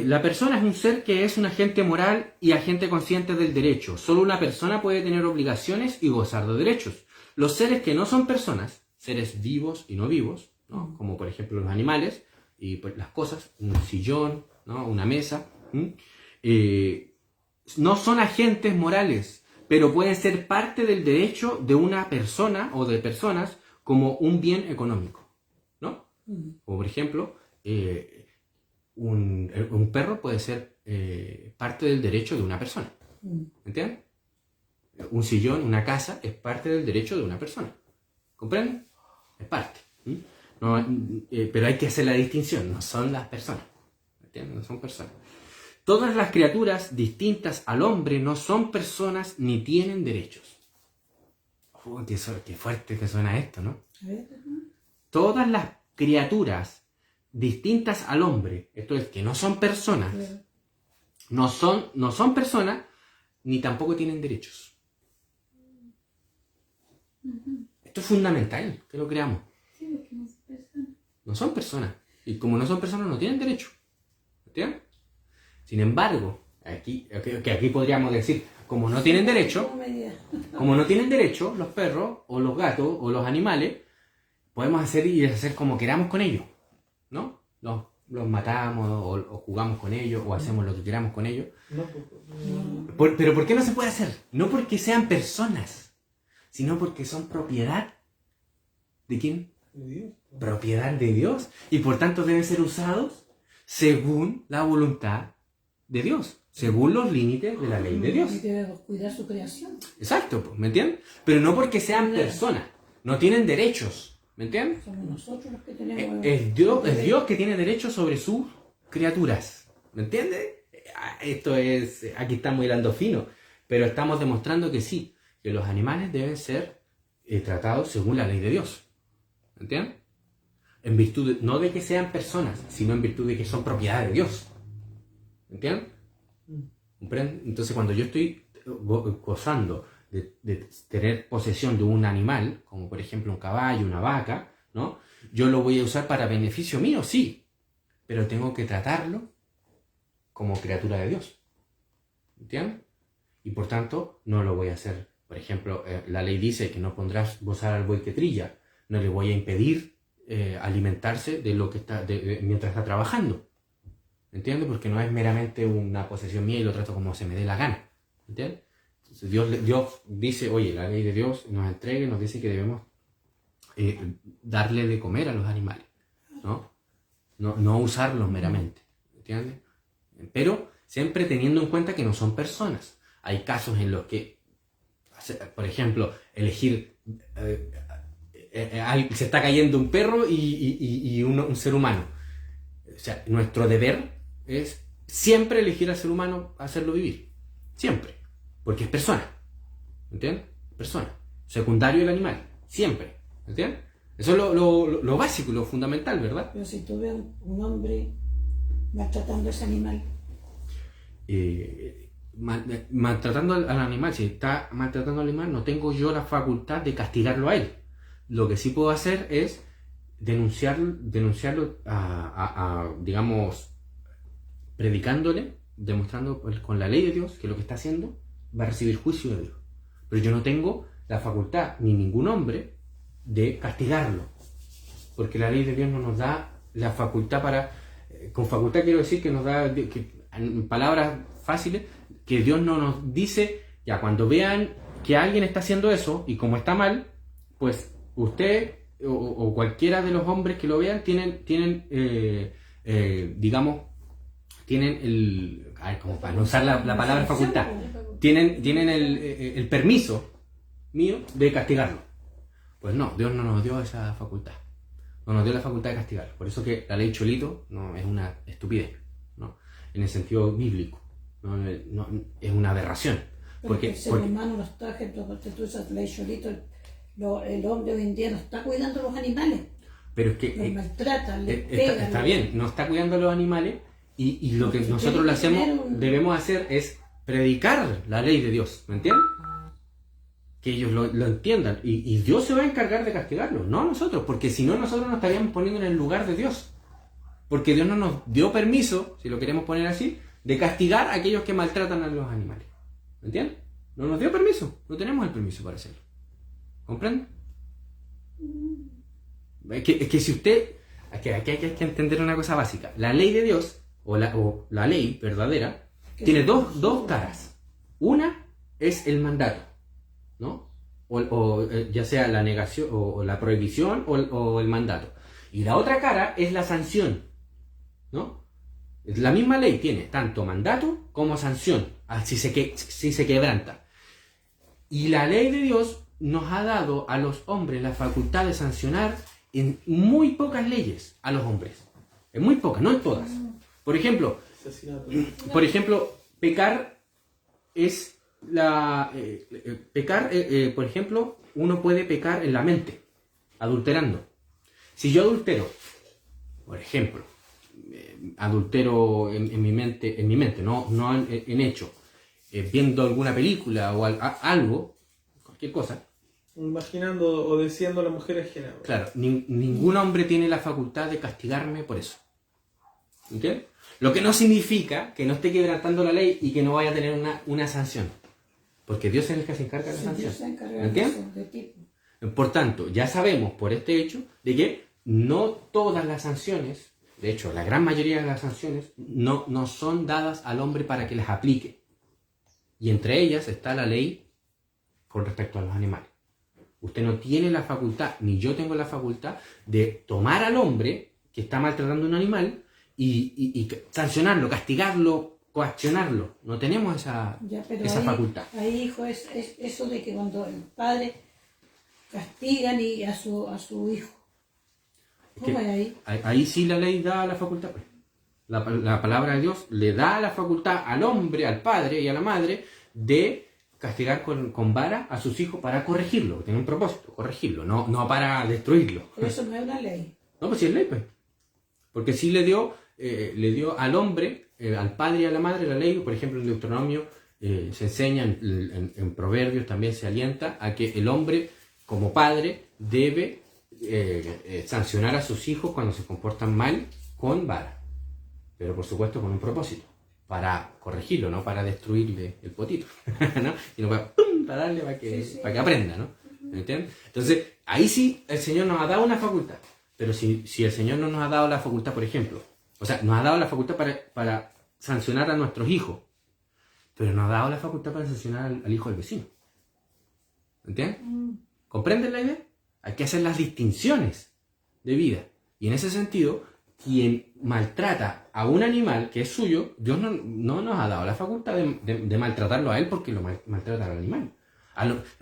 la persona es un ser que es un agente moral y agente consciente del derecho. Solo una persona puede tener obligaciones y gozar de derechos. Los seres que no son personas, seres vivos y no vivos, ¿no? Como por ejemplo los animales y pues, las cosas, un sillón, ¿no? Una mesa, no son agentes morales, pero pueden ser parte del derecho de una persona o de personas como un bien económico, ¿no? O por ejemplo, un perro puede ser parte del derecho de una persona, ¿entiendes? Un sillón, una casa es parte del derecho de una persona, ¿comprenden? Es parte. No, pero hay que hacer la distinción, no son las personas. ¿Entiendes? No son personas. Todas las criaturas distintas al hombre no son personas ni tienen derechos. Qué fuerte que suena esto, ¿no? Todas las criaturas distintas al hombre, esto es, que no son personas, no son personas ni tampoco tienen derechos. Esto es fundamental, que lo creamos.
Sí, porque no son personas.
No son personas. Y como no son personas, no tienen derecho. ¿Entiendes? Sin embargo, aquí podríamos decir, como no tienen derecho, los perros, o los gatos, o los animales, podemos hacer y deshacer como queramos con ellos. ¿No? Los matamos, o jugamos con ellos, o hacemos lo que queramos con ellos. Pero ¿por qué no se puede hacer? No porque sean personas, sino porque son propiedad. ¿De quién?
De Dios.
Propiedad de Dios. Y por tanto deben ser usados según la voluntad de Dios, según los límites de la ley de Dios.
Y debemos cuidar su creación.
Exacto, ¿me entiendes? Pero no porque sean personas, no tienen derechos, ¿me entiendes?
Somos nosotros los que tenemos.
Es Dios que tiene derechos sobre sus criaturas, ¿me entiendes? Aquí estamos hilando fino, pero estamos demostrando que sí, que los animales deben ser tratados según la ley de Dios, ¿me entiendes? En virtud no de que sean personas, sino en virtud de que son propiedad de Dios, ¿me entiendes? ¿Comprenden? Entonces cuando yo estoy gozando de tener posesión de un animal, como por ejemplo un caballo, una vaca, ¿no? Yo lo voy a usar para beneficio mío, sí, pero tengo que tratarlo como criatura de Dios, ¿entiendes? Y por tanto no lo voy a hacer. Por ejemplo, la ley dice que no pondrás bozar al buey que trilla, no le voy a impedir alimentarse de lo que está mientras está trabajando, ¿entiendes? Porque no es meramente una posesión mía y lo trato como se me dé la gana, ¿entiendes? Entonces Dios dice, oye, la ley de Dios nos entrega y nos dice que debemos darle de comer a los animales, no usarlos meramente, ¿entiendes? Pero siempre teniendo en cuenta que no son personas. Hay casos en los que, por ejemplo, elegir se está cayendo un perro y un ser humano. O sea, nuestro deber es siempre elegir al ser humano, hacerlo vivir. Siempre. Porque es persona. ¿Entiendes? Persona. Secundario el animal. Siempre. ¿Entiendes? Eso es lo básico, lo fundamental, ¿verdad?
Pero si tú ves un hombre maltratando a ese animal.
Maltratando al animal, si está maltratando al animal, no tengo yo la facultad de castigarlo a él. Lo que sí puedo hacer es denunciarlo digamos, predicándole, demostrando con la ley de Dios que lo que está haciendo va a recibir juicio de Dios. Pero yo no tengo la facultad, ni ningún hombre, de castigarlo. Porque la ley de Dios no nos da la facultad para... Con facultad quiero decir que nos da... Que en palabras fáciles, que Dios no nos dice, ya cuando vean que alguien está haciendo eso y como está mal, pues usted o cualquiera de los hombres que lo vean tienen digamos, tienen el, a ver, como para no usar la palabra facultad, tienen el permiso mío de castigarlo. Pues no, Dios no nos dio esa facultad. No nos dio la facultad de castigarlo. Por eso que la ley Cholito no es una estupidez, ¿no? En el sentido bíblico. No, es una aberración.
Porque el ser humano no está, ejemplo, porque tú usas ley Cholito, el hombre hoy en día no está cuidando a los animales.
Pero es que
los maltratan, les pegan.
Está bien, no está cuidando a los animales y lo que nosotros lo hacemos, debemos hacer es predicar la ley de Dios, ¿me entiendes? Que ellos lo entiendan y Dios se va a encargar de castigarlos, no nosotros, porque si no nosotros nos estaríamos poniendo en el lugar de Dios, porque Dios no nos dio permiso, si lo queremos poner así, de castigar a aquellos que maltratan a los animales, ¿me entiendes? No nos dio permiso, no tenemos el permiso para hacerlo, ¿comprende? Es que si usted, aquí hay que entender una cosa básica, la ley de Dios o la ley verdadera tiene dos caras. Una es el mandato, ¿no? Ya sea la negación o la prohibición o el mandato. Y la otra cara es la sanción, ¿no? La misma ley tiene tanto mandato como sanción, si se quebranta. Y la ley de Dios nos ha dado a los hombres la facultad de sancionar en muy pocas leyes a los hombres. En muy pocas, no en todas. Por ejemplo, pecar es por ejemplo, uno puede pecar en la mente, adulterando. Si yo adultero, por ejemplo, adultero en mi mente, no en hecho, viendo alguna película o algo, cualquier cosa.
Imaginando o deseando a la mujer ajena.
Claro, ningún hombre tiene la facultad de castigarme por eso. ¿Entiendes? Lo que no significa que no esté quebrantando la ley y que no vaya a tener una sanción. Porque Dios es el que se encarga de la sanción. ¿Entiendes? Por tanto, ya sabemos por este hecho de que no todas las sanciones, de hecho, la gran mayoría de las sanciones no son dadas al hombre para que las aplique. Y entre ellas está la ley con respecto a los animales. Usted no tiene la facultad, ni yo tengo la facultad, de tomar al hombre que está maltratando a un animal y sancionarlo, castigarlo, coaccionarlo. No tenemos esa facultad.
Ahí, hijo, es eso de que cuando el padre castigan a su hijo. ¿Cómo es ahí?
Ahí sí la ley da la facultad. La palabra de Dios le da la facultad al hombre, al padre y a la madre de castigar con vara a sus hijos para corregirlo, que tiene un propósito, corregirlo, no para destruirlo.
Pero eso no es una ley.
No, pues sí es ley, pues. Porque sí le dio al hombre, al padre y a la madre la ley. Por ejemplo, en Deuteronomio se enseña, en Proverbios también se alienta a que el hombre, como padre, debe sancionar a sus hijos cuando se comportan mal con vara. Pero por supuesto con un propósito. Para corregirlo, no para destruirle el potito, ¿no? Sino para darle para que aprenda, ¿no? ¿Me entiendes? Entonces, ahí sí el Señor nos ha dado una facultad. Pero si el Señor no nos ha dado la facultad, por ejemplo, o sea, nos ha dado la facultad para sancionar a nuestros hijos, pero nos ha dado la facultad para sancionar al hijo del vecino. ¿Me entiendes? ¿Comprenden la idea? Hay que hacer las distinciones de vida. Y en ese sentido, quien maltrata a un animal que es suyo, Dios no nos ha dado la facultad de maltratarlo a él porque lo maltrata al animal.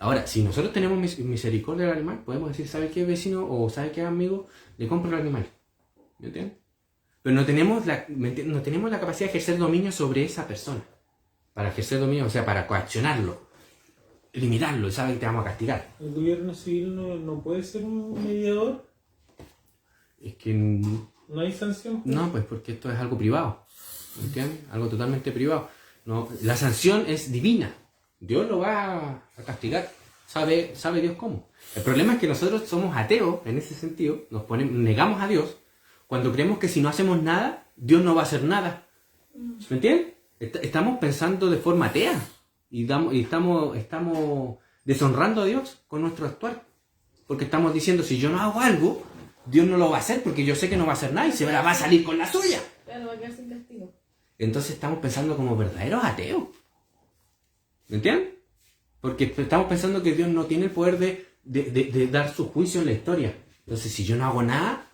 Ahora, si nosotros tenemos misericordia del animal, podemos decir, ¿sabe qué vecino o sabe qué amigo? Le compro el animal. ¿Me entiendes? Pero no tenemos la capacidad de ejercer dominio sobre esa persona. Para ejercer dominio, o sea, para coaccionarlo, limitarlo, sabe que te vamos a castigar.
¿El gobierno civil no puede ser un mediador?
Es que
¿No hay sanción?
No, pues porque esto es algo privado, ¿entiendes? Algo totalmente privado. No, la sanción es divina. Dios lo va a castigar. Sabe Dios cómo. El problema es que nosotros somos ateos en ese sentido. Negamos a Dios cuando creemos que si no hacemos nada, Dios no va a hacer nada. ¿Me entiendes? Estamos pensando de forma atea. Y estamos deshonrando a Dios con nuestro actuar. Porque estamos diciendo, si yo no hago algo, Dios no lo va a hacer porque yo sé que no va a hacer nada y se va a salir con la suya.
Claro, va a quedar sin castigo.
entonces estamos pensando como verdaderos ateos. ¿Me entiendes? Porque estamos pensando que Dios no tiene el poder de dar su juicio en la historia. Entonces, si yo no hago nada,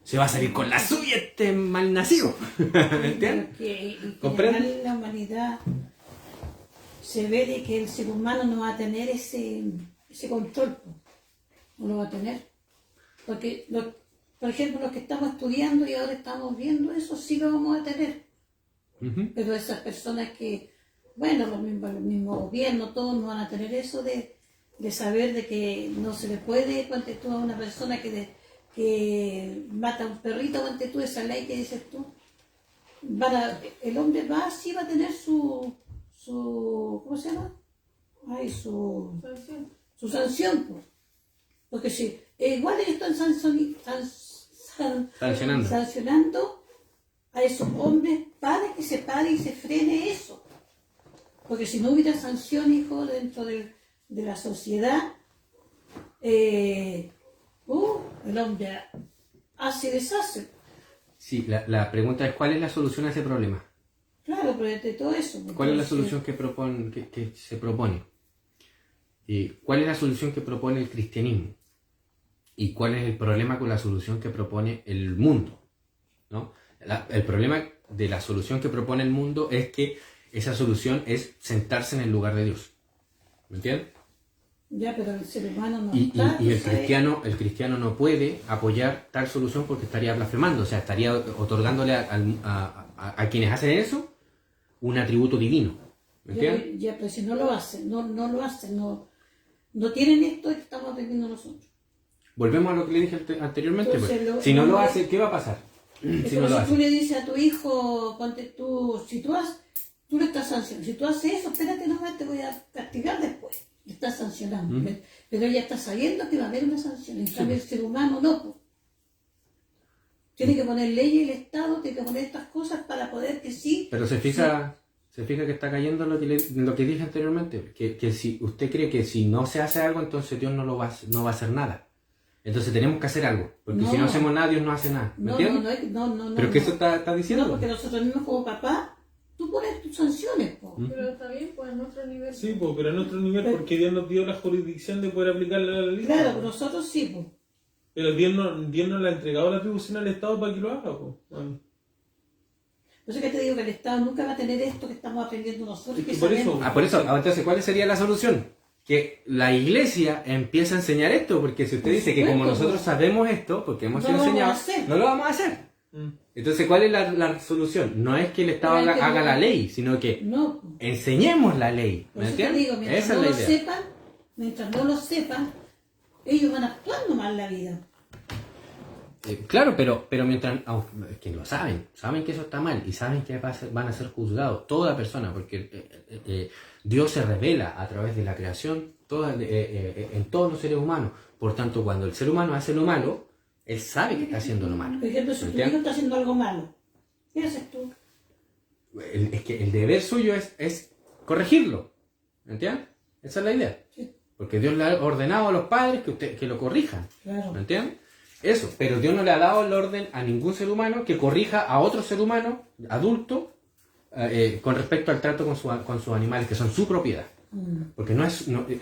se va a salir con la suya este malnacido. ¿Me entiendes?
Y que
¿Comprende?
la humanidad se ve de que el ser humano no va a tener ese control, po. No lo va a tener. Porque, por ejemplo, los que estamos estudiando y ahora estamos viendo eso, sí lo vamos a tener.
Ujú.
Pero esas personas que, bueno, los mismos gobiernos, todos no van a tener eso de saber de que no se le puede, ponte tú a una persona que mata a un perrito, ponte tú esa ley que dices tú, el hombre sí va a tener su ¿cómo se llama? Ay, su sanción, pues. Porque si igual ellos están sancionando a esos hombres para que se pare y se frene eso. Porque si no hubiera sanción, hijo, dentro de la sociedad, el hombre hace y deshace.
Sí, la pregunta es, ¿cuál es la solución a ese problema?
Claro, pero de todo eso.
¿Cuál es la solución que se propone? ¿Y cuál es la solución que propone el cristianismo? ¿Y cuál es el problema con la solución que propone el mundo? ¿No? El problema de la solución que propone el mundo es que esa solución es sentarse en el lugar de Dios. ¿Me entiendes?
Ya, pero el ser humano no
Y
está.
el cristiano no puede apoyar tal solución porque estaría blasfemando, o sea, estaría otorgándole a quienes hacen eso un atributo divino. ¿Me entiendes?
Ya, pero si no lo hacen, no tienen esto que estamos aprendiendo nosotros.
Volvemos a lo que le dije anteriormente.
Entonces,
pues. Si no lo hace, ¿qué va a pasar?
Es
Si
como
no lo
si tú
hace.
le dices a tu hijo, ponte tú, si tú le estás sancionando, si tú haces eso, espérate nomás, te voy a castigar después. Le estás sancionando. Pero ella está sabiendo que va a haber una sanción. En cambio, el ser humano no. Pues. Tiene que poner leyes el Estado, tiene que poner estas cosas para poder que sí.
Pero se fija que está cayendo en lo que dije anteriormente. Que si usted cree que si no se hace algo, entonces Dios no va a hacer nada. Entonces tenemos que hacer algo. Porque si no hacemos nada, Dios no hace nada. ¿Me entiendes?
No.
¿Pero qué eso está diciendo?
No, porque nosotros mismos como papá, tú pones tus sanciones, po.
Pero está bien, pues a nuestro nivel.
Sí, pues, pero a nuestro nivel, porque Dios nos dio la jurisdicción de poder aplicar la ley.
Claro, pero nosotros sí, pues.
Pero Dios no le ha entregado la atribución al Estado para que lo haga, pues. Bueno.
Por eso que te digo que el Estado nunca va a tener esto que estamos aprendiendo nosotros. Que
Por eso.
sabemos.
Por eso, entonces, ¿cuál sería la solución? Que la iglesia empiece a enseñar esto, porque si usted dice que como nosotros sabemos esto, porque hemos sido enseñados, no lo vamos a hacer. Entonces, ¿cuál es la solución? No es que el Estado haga la ley, sino que enseñemos la ley.
Por
¿Me
eso te
entiendes?
digo, mientras no lo sepan, ellos van actuando mal la vida.
Claro, pero mientras, es que lo saben que eso está mal y saben que van a ser juzgados toda persona, porque Dios se revela a través de la creación en todos los seres humanos. Por tanto, cuando el ser humano hace lo malo, él sabe que está haciendo lo malo.
Por ejemplo, si tu hijo está haciendo algo malo, ¿qué haces tú?
Es que el deber suyo es corregirlo. ¿Entiendes? Esa es la idea.
Sí.
Porque Dios le ha ordenado a los padres que lo corrijan.
Claro.
¿Me entiendes? Eso, pero Dios no le ha dado el orden a ningún ser humano que corrija a otro ser humano adulto con respecto al trato con sus animales, que son su propiedad. Porque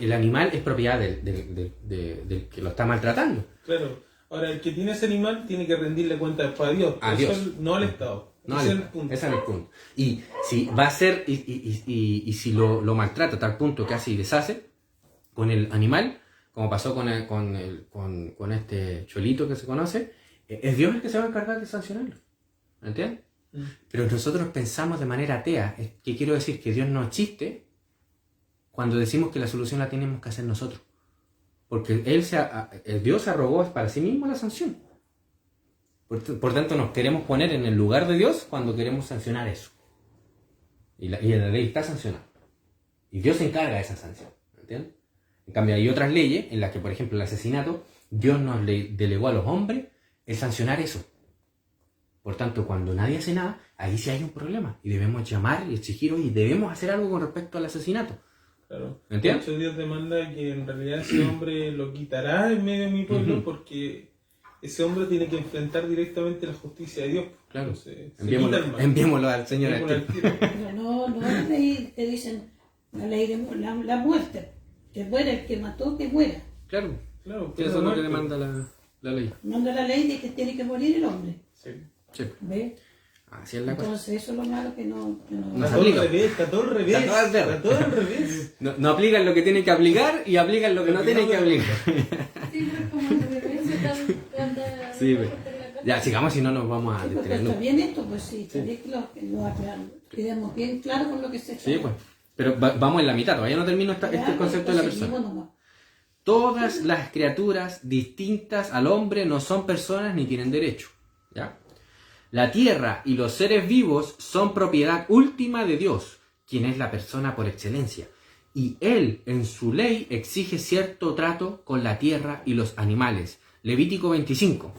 el animal es propiedad del que lo está maltratando.
Claro. Ahora, el que tiene ese animal tiene que rendirle cuenta después a Dios.
A Dios.
No al Estado.
No,
Ese es el punto.
ese es el punto. Y si va a ser, y si lo maltrata a tal punto que hace y deshace con el animal, como pasó con este cholito que se conoce, es Dios el que se va a encargar de sancionarlo. ¿Me entiendes? Pero nosotros pensamos de manera atea, que quiero decir que Dios no existe cuando decimos que la solución la tenemos que hacer nosotros. Porque Dios se arrogó para sí mismo la sanción. Por tanto, nos queremos poner en el lugar de Dios cuando queremos sancionar eso. Y la ley está sancionada. Y Dios se encarga de esa sanción. ¿Me entiendes? En cambio, hay otras leyes en las que, por ejemplo, el asesinato, Dios nos delegó a los hombres el sancionar eso. Por tanto, cuando nadie hace nada, ahí sí hay un problema. Y debemos llamar y exigir, y debemos hacer algo con respecto al asesinato.
Claro.
¿Me entiendes?
De hecho, Dios demanda que en realidad ese hombre lo quitará en medio de mi pueblo porque ese hombre tiene que enfrentar directamente la justicia de Dios.
Claro.
Entonces, se quita el mal.
Enviémoslo al Señor al
Enviémoslo
tiro.
al tiro.
Pero no la ley que dicen, la ley de la muerte. Que muera el que mató, que muera.
Claro,
Claro,
que eso es lo que demanda la ley.
Manda la ley de que tiene que morir el hombre.
Sí.
Sí,
¿Ves?
así es la cosa.
Entonces eso es lo malo que no...
No
Está
se
todo al
aplica.
revés, está todo al revés.
Está todo al revés.
Está todo al revés.
No aplican lo que tienen que aplicar y aplican lo que no tienen que aplicar.
Sí, pero como al revés, se anda
Sí,
la
ve.
parte de la cara.
Ya, sigamos si no nos vamos a
Sí, porque
detener.
está bien esto, pues sí, está bien que lo aclaramos. Quedemos bien claro con lo que se está.
Sí, pues. Pero vamos en la mitad, todavía no termino este concepto de la persona. Todas las criaturas distintas al hombre no son personas ni tienen derecho. ¿Ya? La tierra y los seres vivos son propiedad última de Dios, quien es la persona por excelencia. Y Él, en su ley, exige cierto trato con la tierra y los animales. Levítico 25.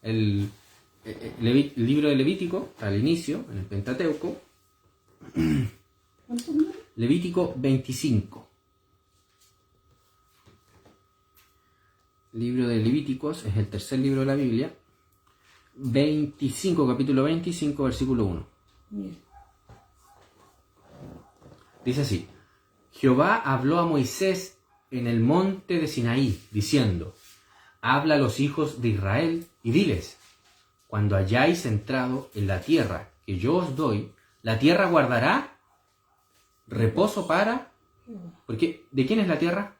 El libro de Levítico, al inicio, en el Pentateuco.
¿Cuántos números?
Levítico 25. Libro de Levíticos, es el tercer libro de la Biblia. 25, capítulo 25, versículo 1.
Mira.
Dice así: Jehová habló a Moisés en el monte de Sinaí, diciendo: Habla a los hijos de Israel y diles: Cuando hayáis entrado en la tierra que yo os doy, la tierra guardará reposo para... Porque, ¿de quién es la tierra?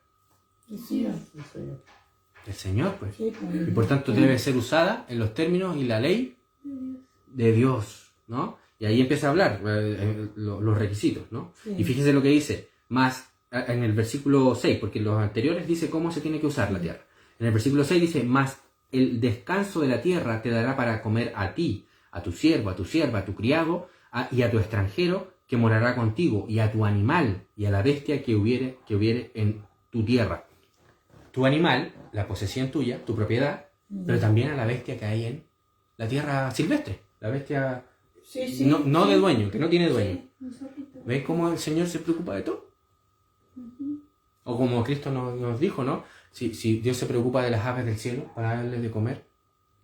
Sí, señor.
Sí, señor.
El Señor, pues.
Sí, pues.
Y por tanto debe ser usada en los términos y la ley de Dios, ¿no? Y ahí empieza a hablar los requisitos, ¿no?
Sí.
Y fíjense lo que dice, más en el versículo 6, porque en los anteriores dice cómo se tiene que usar la tierra. En el versículo 6 dice: Más el descanso de la tierra te dará para comer a ti, a tu siervo, a tu sierva, a tu criado y a tu extranjero que morará contigo, y a tu animal y a la bestia que hubiere en tu tierra. Tu animal, la posesión tuya, tu propiedad, pero también a la bestia que hay en la tierra silvestre, la bestia
Sí, sí,
no
sí.
de dueño, que no tiene dueño.
Sí, un zorrito.
¿Veis cómo el Señor se preocupa de todo? O como Cristo nos dijo, ¿no? Si Dios se preocupa de las aves del cielo para darles de comer,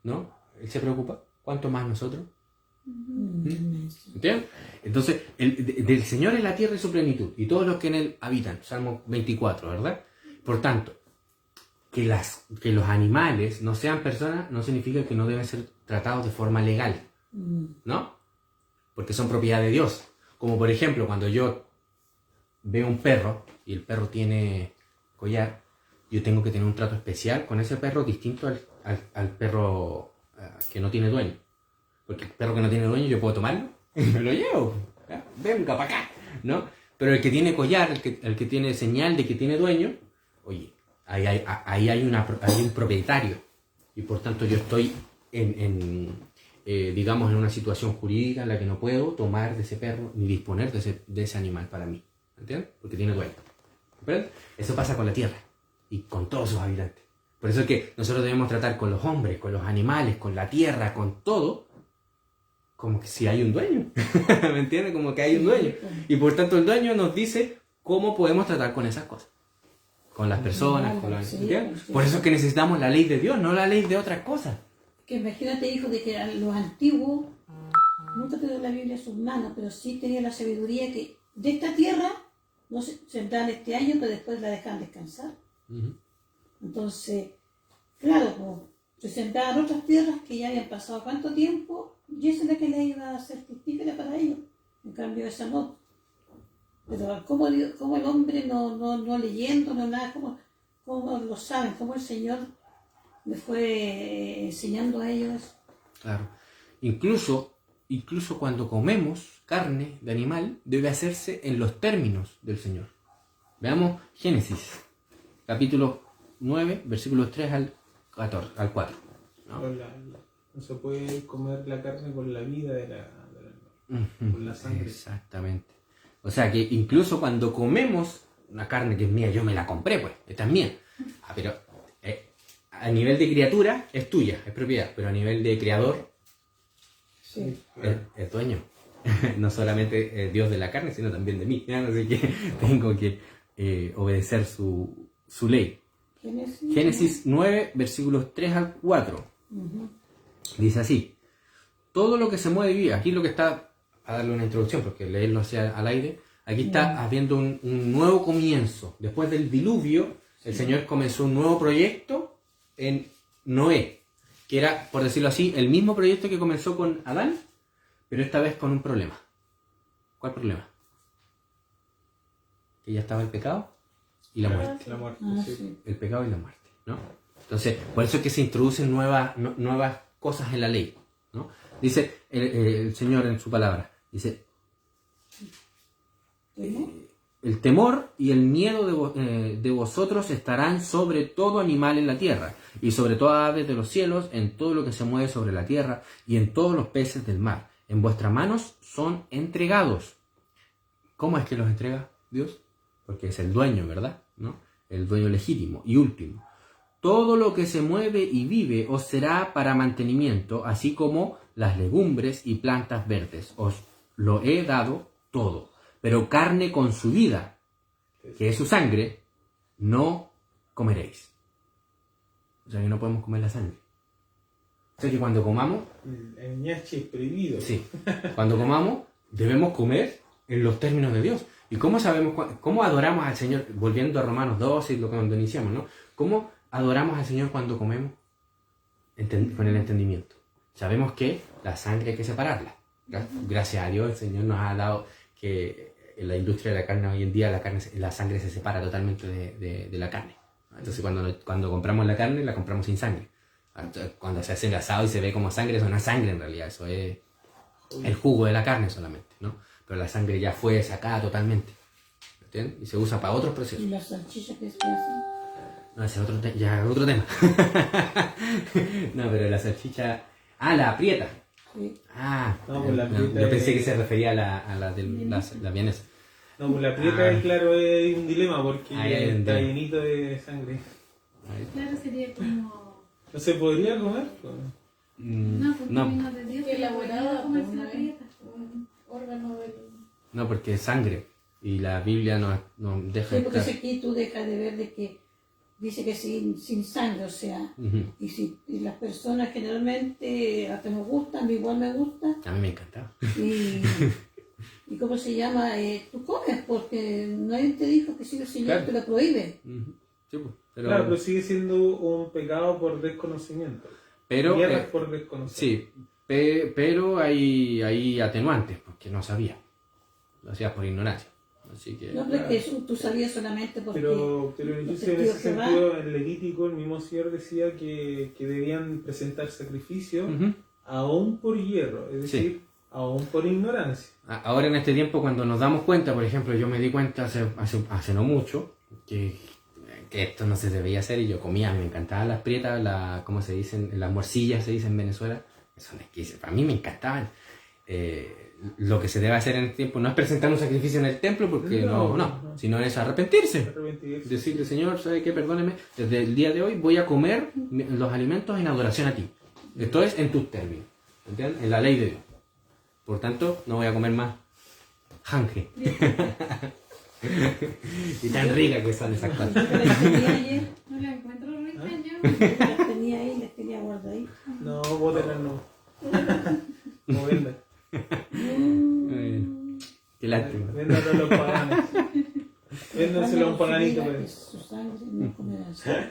¿no? Él se preocupa. ¿Cuánto más nosotros? ¿Entiendes? Entonces, del Señor es la tierra y su plenitud, y todos los que en él habitan. Salmo 24, ¿verdad? Por tanto, que los animales no sean personas no significa que no deben ser tratados de forma legal, ¿no? Porque son propiedad de Dios. Como por ejemplo, cuando yo veo un perro y el perro tiene collar, yo tengo que tener un trato especial con ese perro distinto al perro que no tiene dueño. Porque el perro que no tiene dueño yo puedo tomarlo y me lo llevo. ¿Ya? Venga para acá, ¿no? Pero el que tiene collar, el que tiene señal de que tiene dueño, oye, ahí hay un propietario. Y por tanto yo estoy digamos, en una situación jurídica en la que no puedo tomar de ese perro ni disponer de ese animal para mí. ¿Entiendes? Porque tiene dueño. ¿Comprendes? Eso pasa con la tierra y con todos sus habitantes. Por eso es que nosotros debemos tratar con los hombres, con los animales, con la tierra, con todo, como que si hay un dueño. ¿Me entiendes? Como que hay un dueño. Y por tanto el dueño nos dice cómo podemos tratar con esas cosas. Con las personas, con las... ¿entiendes? Por eso es que necesitamos la ley de Dios, no la ley de otras cosas.
Que imagínate, hijo, de que los antiguos nunca tenían la Biblia en sus manos, pero sí tenían la sabiduría que de esta tierra no se sembraban este año, pero después la dejaban descansar. Entonces, claro, pues, se sembraban otras tierras que ya habían pasado cuánto tiempo, y esa es la que le iba a ser fructífera para ellos. En cambio, esa no. Pero ¿cómo el hombre no leyendo, no nada, cómo lo saben, cómo el Señor me fue enseñando a ellos?
Claro. Incluso cuando comemos carne de animal, debe hacerse en los términos del Señor. Veamos Génesis, capítulo 9, versículos 3 al 4. ¿No?
No se puede comer la carne con la vida del animal, con la sangre.
Exactamente. O sea que incluso cuando comemos una carne que es mía, yo me la compré, pues, esta es mía. Pero a nivel de criatura es tuya, es propiedad, pero a nivel de creador
Sí.
es dueño. No solamente Dios de la carne, sino también de mí. ¿Ya? Así que tengo que obedecer su ley. Génesis 9, versículos 3 al 4.
Ujú.
Dice así: todo lo que se mueve vive. Aquí lo que está, a darle una introducción, porque leerlo hacia al aire, aquí está habiendo un nuevo comienzo. Después del diluvio, el Señor comenzó un nuevo proyecto en Noé, que era, por decirlo así, el mismo proyecto que comenzó con Adán, pero esta vez con un problema. ¿Cuál problema? Que ya estaba el pecado y la muerte.
La muerte,
Ah,
sí.
sí.
El pecado y la muerte, ¿no? Entonces, por eso es que se introducen nuevas cosas en la ley, ¿no? Dice el Señor en su palabra, dice:
¿Cómo?
el temor y el miedo de vosotros estarán sobre todo animal en la tierra, y sobre toda ave de los cielos, en todo lo que se mueve sobre la tierra, y en todos los peces del mar. En vuestras manos son entregados. ¿Cómo es que los entrega Dios? Porque es el dueño, ¿verdad? ¿No? El dueño legítimo y último. Todo lo que se mueve y vive os será para mantenimiento, así como las legumbres y plantas verdes. Os lo he dado todo. Pero carne con su vida, que es su sangre, no comeréis. O sea que no podemos comer la sangre. O sea que cuando comamos,
El ñache es prohibido.
sí, cuando comamos debemos comer en los términos de Dios. ¿Y cómo sabemos, cómo adoramos al Señor? Volviendo a Romanos 12, lo que cuando iniciamos, ¿no? ¿Cómo adoramos al Señor cuando comemos? Con el entendimiento. Sabemos que la sangre hay que separarla. Gracias a Dios el Señor nos ha dado que en la industria de la carne hoy en día la sangre se separa totalmente de la carne. Entonces cuando compramos la carne, la compramos sin sangre. Entonces, cuando se hace el asado y se ve como sangre, eso no es sangre en realidad, eso es el jugo de la carne solamente, ¿no? Pero la sangre ya fue sacada totalmente, ¿entiendes? Y se usa para otros procesos.
¿Y las salchichas que se hacen?
No, ese es otro tema. No, pero la salchicha... Ah, la aprieta.
Sí.
Ah,
No, pues la aprieta
yo pensé
es-
que se refería a la vienesa.
No, pues la prieta, claro, es un dilema porque
Ahí hay un
está
dilema.
llenito de sangre.
Claro, sería como.
¿No se podría comer? Pues,
No, por
No,
términos de Dios.
Que elaborada,
Como
pues,
la
¿no?
prieta.
Un órgano del...
no, porque es sangre. Y la Biblia nos deja...
Sí, porque
estar-
aquí tú dejas de ver de que dice que sin sangre, o sea,
Ujú.
y las personas generalmente, a que nos gustan, a mí igual me gusta,
A mí me encantaba.
y ¿cómo se llama? Tú comes, porque nadie te dijo que si el Señor
Claro.
te lo prohíbe.
Ujú. Sí, pues, pero...
Claro, pero sigue siendo un pecado por desconocimiento.
pero,
Guerras por desconocimiento.
sí, pero hay atenuantes, porque no sabía. Lo hacías por ignorancia. Así que...
No, pero es que eso tú sabías solamente porque...
Pero
los
incluso en
testigos
ese
de Jehová-
sentido, en Levítico, el mismo Señor decía que debían presentar sacrificios
Ujú.
aún por hierro, es
Sí.
decir, aún por ignorancia.
Ahora en este tiempo cuando nos damos cuenta, por ejemplo, yo me di cuenta hace no mucho que esto no se debía hacer y yo comía, me encantaban las prietas, ¿cómo se dicen? Las morcillas se dice en Venezuela, son exquisitas, para mí me encantaban. Lo que se debe hacer en este tiempo no es presentar un sacrificio en el templo porque no, sino es arrepentirse.
Arrepentirse.
Decirle, Señor, ¿sabe qué? Perdóneme, desde el día de hoy voy a comer los alimentos en adoración a ti. Esto es en tus términos, ¿entiendes? En la ley de Dios. Por tanto, no voy a comer más janje. Y tan rica que son esas cosas.
Yo las tenía ayer,
No la encuentro rica yo.
las tenía ahí, las tenía guardaditas.
No, bótenlas no. No vendan.
Qué lástima.
Véndanlo a los paganos. Véndanselo a un paganito.
Que
Pues.
su sangre no comerá sangre.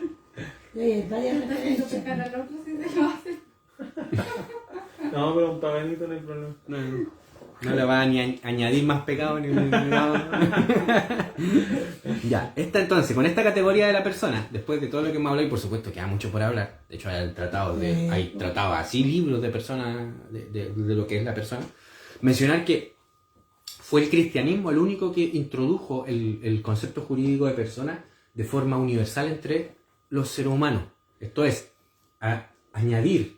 Y hay varias
Está haciendo
referencias.
pecar al otro si se lo hace.
No, pero un paganito no hay problema.
No le va a ni añadir más pecado ni Ya, entonces, con esta categoría de la persona, después de todo lo que hemos hablado, y por supuesto queda mucho por hablar, de hecho hay tratados así, libros de personas, de lo que es la persona, mencionar que fue el cristianismo el único que introdujo el concepto jurídico de persona de forma universal entre los seres humanos. Esto es, añadir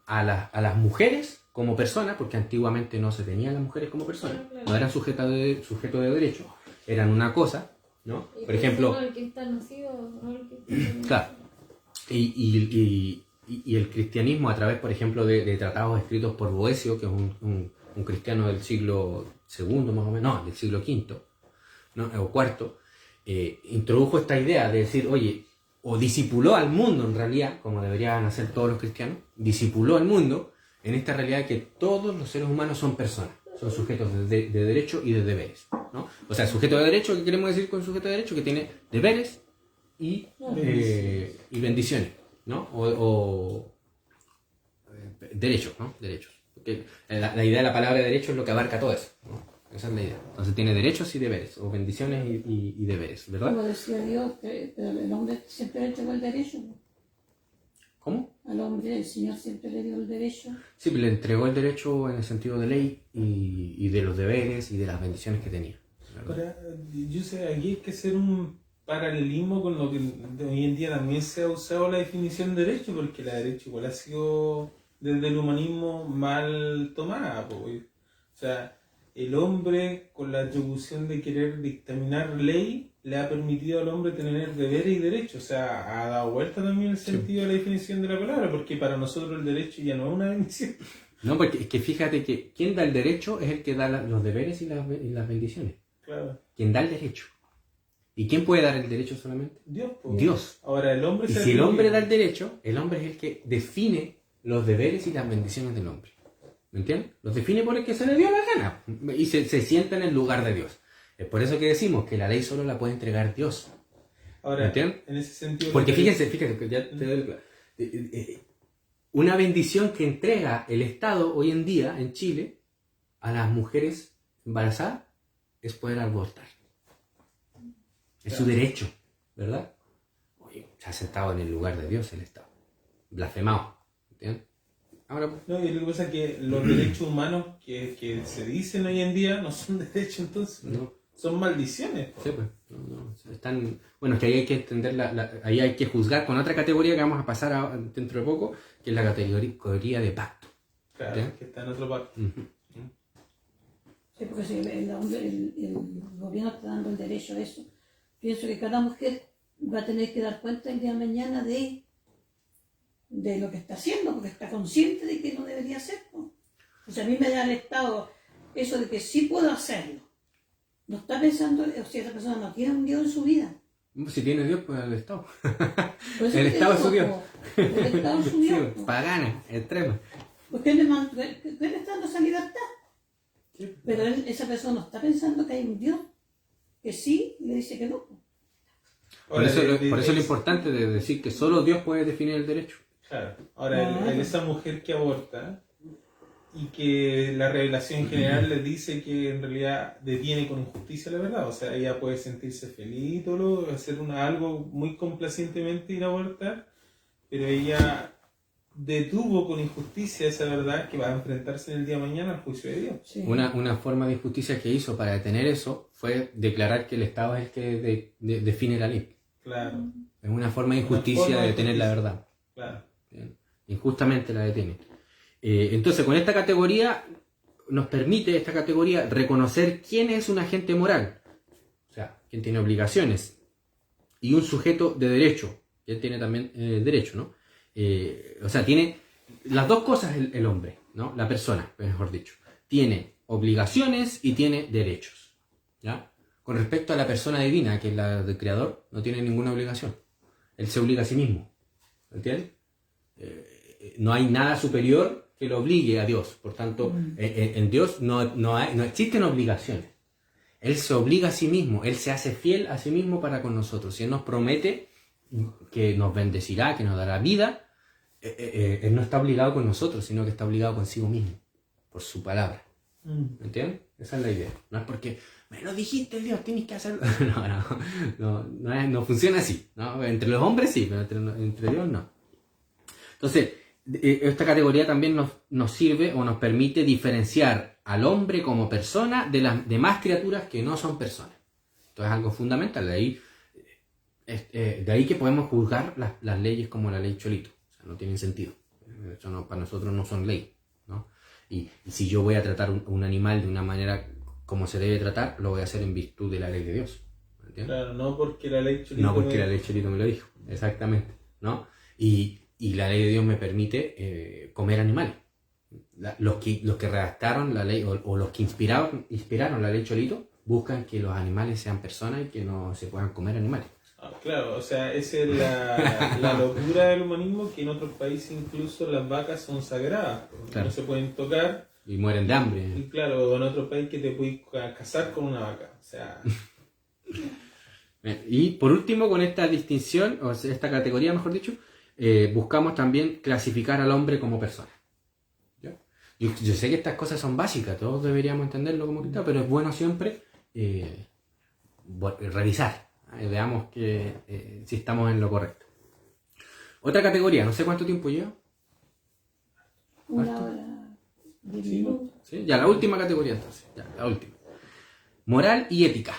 a las mujeres como personas, porque antiguamente no se tenían las mujeres como personas, no eran sujetos de derecho, eran una cosa, ¿no?
Y
Por ejemplo,
el que está nacido, no el que está...
claro, y el cristianismo a través, por ejemplo, de tratados escritos por Boecio, que es un cristiano del siglo II, más o menos, no, del siglo V, ¿no? O IV, introdujo esta idea de decir, oye, o discipuló al mundo en realidad, como deberían hacer todos los cristianos, discipuló al mundo en esta realidad de que todos los seres humanos son personas, son sujetos de derecho y de deberes, ¿no? O sea, sujeto de derecho, ¿qué queremos decir con sujeto de derecho? Que tiene deberes y bendiciones, ¿no? Derechos, ¿no? Derechos. Porque la idea de la palabra derecho es lo que abarca todo eso, ¿no? Esa es la idea. Entonces tiene derechos y deberes, o bendiciones y deberes, ¿verdad?
Como decía Dios, pero el hombre siempre le entregó el derecho.
¿Cómo?
Al hombre el Señor siempre le dio el derecho.
Sí, le entregó el derecho en el sentido de ley y de los deberes y de las bendiciones que tenía, ¿verdad?
Ahora, yo sé, aquí hay que hacer un paralelismo con lo que hoy en día también se ha usado la definición de derecho, porque la derecho igual ha sido desde el humanismo mal tomada, pues. O sea, el hombre con la atribución de querer dictaminar ley le ha permitido al hombre tener deberes y derechos. O sea, ha dado vuelta también el sentido de la definición de la palabra, porque para nosotros el derecho ya no es una bendición.
No, porque es que fíjate que quien da el derecho es el que da los deberes y las bendiciones.
Claro.
Quien da el derecho. ¿Y quién puede dar el derecho solamente?
Dios, pues.
Dios.
Ahora el hombre
Y
se
si el
atribuye-
hombre da el derecho, el hombre es el que define los deberes y las bendiciones del hombre. ¿Me entiendes? Los define por el que se le dio la gana. Y se sienta en el lugar de Dios. Es por eso que decimos que la ley solo la puede entregar Dios.
Ahora,
¿entiendes?
en ese sentido...
Porque fíjense, que ya te doy una bendición que entrega el Estado hoy en día en Chile a las mujeres embarazadas es poder abortar. Es su derecho, ¿verdad? Oye, se ha sentado en el lugar de Dios el Estado. Blasfemado. ¿Entiendes? Ahora,
No, y lo que pasa es que los derechos humanos que se dicen hoy en día no son derechos, entonces
no.
son maldiciones.
Sí, pues, no, están, bueno, es que ahí hay que entender, ahí hay que juzgar con otra categoría que vamos a pasar dentro de poco, que es la categoría de pacto.
Claro,
¿Sí?
que está en otro parte.
Sí, porque si el gobierno está dando el derecho a eso, pienso que cada mujer va a tener que dar cuenta el día de mañana de lo que está haciendo, porque está consciente de que no debería hacerlo. O sea, a mí me da el Estado eso de que sí puedo hacerlo. No está pensando, o sea, esa persona no tiene un Dios en su vida.
Si tiene Dios, pues el Estado.
Por eso
El
te
Estado es su
digo,
Dios.
El Estado es su Dios.
Sí, pagana, extrema.
Porque él le está dando esa libertad. Pero esa persona no está pensando que hay un Dios que sí y le dice que no.
Por eso lo importante de decir que solo Dios puede definir el derecho.
Claro. Ahora, esa mujer que aborta y que la revelación general le dice que en realidad detiene con injusticia la verdad, o sea, ella puede sentirse feliz y todo, hacer algo muy complacientemente ir a abortar, pero ella detuvo con injusticia esa verdad que va a enfrentarse en el día de mañana al juicio de Dios.
Sí.
Una forma de injusticia que hizo para detener eso fue declarar que el Estado es el que define la ley.
Claro,
Es una forma de injusticia
forma
de
de
detener la
injusticia.
verdad.
claro.
Bien. Injustamente la detiene. Entonces, con esta categoría nos permite esta categoría reconocer quién es un agente moral, o sea, quién tiene obligaciones, y un sujeto de derecho, que él tiene también derecho, ¿no? O sea, tiene las dos cosas el hombre, ¿no? La persona, mejor dicho. Tiene obligaciones y tiene derechos, ¿ya? Con respecto a la persona divina, que es la del Creador, no tiene ninguna obligación. Él se obliga a sí mismo, ¿entiendes? No hay nada superior que lo obligue a Dios. Por tanto, en Dios no existen obligaciones. Él se obliga a sí mismo, Él se hace fiel a sí mismo para con nosotros. Y Él nos promete que nos bendecirá, que nos dará vida. Él no está obligado con nosotros, sino que está obligado consigo mismo, por su palabra. ¿Me entiendes? Esa es la idea. No es porque, me lo dijiste Dios, tienes que hacerlo. No funciona así, ¿no? Entre los hombres sí, pero entre Dios no. Entonces, esta categoría también nos sirve o nos permite diferenciar al hombre como persona de las demás criaturas que no son personas. Esto es algo fundamental. De ahí que podemos juzgar las leyes como la ley Cholito. O sea, no tienen sentido. Eso para nosotros no son ley, ¿no? Y si yo voy a tratar un animal de una manera como se debe tratar, lo voy a hacer en virtud de la ley de Dios. ¿Entiendes?
Claro, no porque la ley Cholito...
No porque la ley Cholito me lo dijo. Exactamente, ¿no? Y la ley de Dios me permite comer animales. Los que redactaron la ley o los que inspiraron la ley Cholito buscan que los animales sean personas y que no se puedan comer animales.
Claro, o sea, esa es la locura del humanismo, que en otros países incluso las vacas son sagradas,
Claro.
no se pueden tocar.
Y mueren de hambre.
Y claro, en otro país que te puedes casar con una vaca. O sea,
Y por último, con esta distinción, o sea, esta categoría, mejor dicho, buscamos también clasificar al hombre como persona. ¿Ya? Yo sé que estas cosas son básicas, todos deberíamos entenderlo como que está, pero es bueno siempre revisar, veamos que si estamos en lo correcto. Otra categoría, no sé cuánto tiempo lleva.
Una hora, 10 minutos.
¿Sí? Ya, la última categoría entonces. Ya, la última. Moral y ética.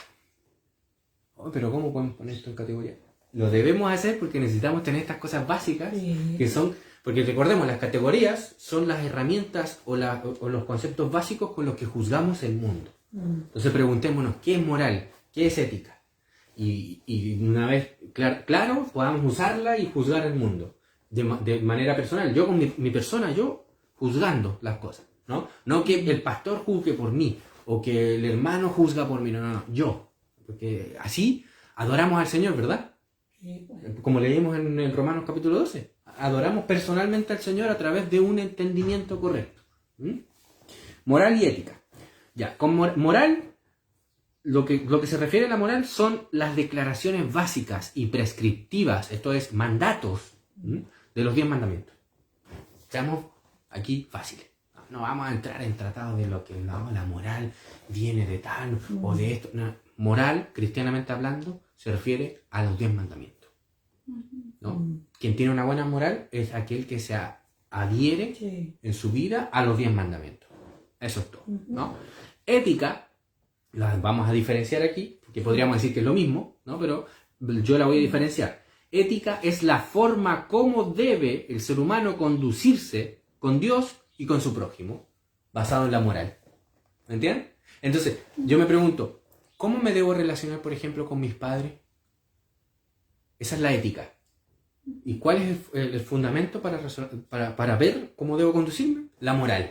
Oh, pero ¿cómo podemos poner esto en categoría? Lo debemos hacer porque necesitamos tener estas cosas básicas que son... Porque recordemos, las categorías son las herramientas o los conceptos básicos con los que juzgamos el mundo. Entonces preguntémonos, ¿qué es moral? ¿Qué es ética? Y una vez claro, podamos usarla y juzgar el mundo de manera personal. Yo con mi persona, yo juzgando las cosas. No que el pastor juzgue por mí o que el hermano juzga por mí. No, yo. Porque así adoramos al Señor, ¿verdad?
Sí, pues.
Como leímos en el Romanos capítulo 12. Adoramos personalmente al Señor a través de un entendimiento correcto. Moral y ética. Ya, con moral, lo que se refiere a la moral son las declaraciones básicas y prescriptivas, esto es, mandatos de los 10 mandamientos. Seamos aquí fáciles. No vamos a entrar en tratados de lo que no, la moral viene de tal o de esto. No. Moral, cristianamente hablando, se refiere a los 10 mandamientos. ¿No? Quien tiene una buena moral es aquel que se adhiere en su vida a los 10 mandamientos. Eso es todo. ¿No? Ética, la vamos a diferenciar aquí, porque podríamos decir que es lo mismo, ¿no? Pero yo la voy a diferenciar. Ética es la forma como debe el ser humano conducirse con Dios y con su prójimo, basado en la moral. ¿Me entienden? Entonces, yo me pregunto, ¿cómo me debo relacionar, por ejemplo, con mis padres? Esa es la ética. ¿Y cuál es el fundamento para ver cómo debo conducirme? La moral.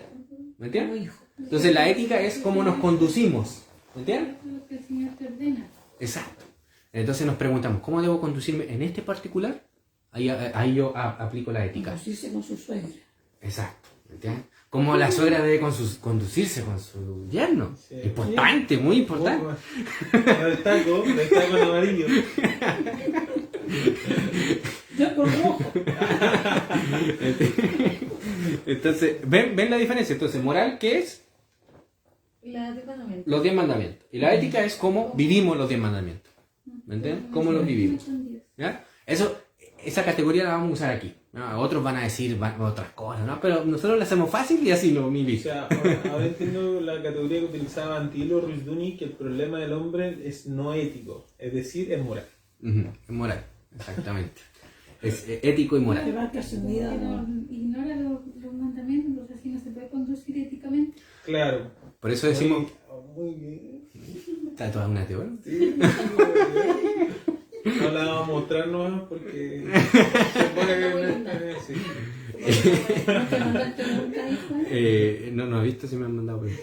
¿Me entiendes? Entonces, la ética es cómo nos conducimos. ¿Me entiendes?
Lo que el Señor te ordena.
Exacto. Entonces nos preguntamos, ¿cómo debo conducirme en este particular? Ahí yo aplico la ética.
Conducirse con su suegra.
Exacto. ¿Entiendes? Cómo la suegra debe conducirse con su yerno.
Sí.
Importante, muy importante.
Destaco en amarillo.
Yo por rojo.
Entonces, ¿ven la diferencia? Entonces, moral, ¿qué es?
La de mandamientos.
Los 10 mandamientos. Y la ética es cómo vivimos los 10 mandamientos. ¿Me entiendes? ¿Cómo los vivimos? ¿Ya? Esa categoría la vamos a usar aquí. ¿No? Otros van a decir otras cosas, ¿no? Pero nosotros la hacemos fácil y así lo
O
vivimos.
sea, ahora entiendo la categoría que utilizaba Antilo Ruiz Duni, que el problema del hombre es no ético, es decir, es moral.
Es moral, exactamente. Es ético y
Que
moral.
marca su vida.
Ignora los mandamientos, entonces así no se puede conducir éticamente.
Claro.
Por eso decimos...
Muy bien.
¿Está toda una teoría?
Sí, muy bien. No la vamos a mostrar nomás porque se pone sí.
¿No te mandaste nunca, hijo?
No he visto si me han mandado, pero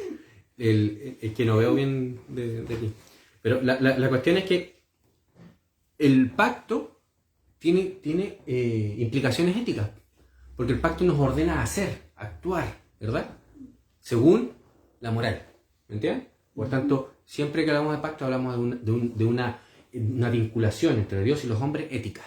es que no veo bien de aquí. Pero la cuestión es que el pacto tiene implicaciones éticas, porque el pacto nos ordena a hacer, a actuar, ¿verdad? Según la moral, ¿me entiendes? Por tanto, siempre que hablamos de pacto hablamos de una vinculación entre Dios y los hombres ética,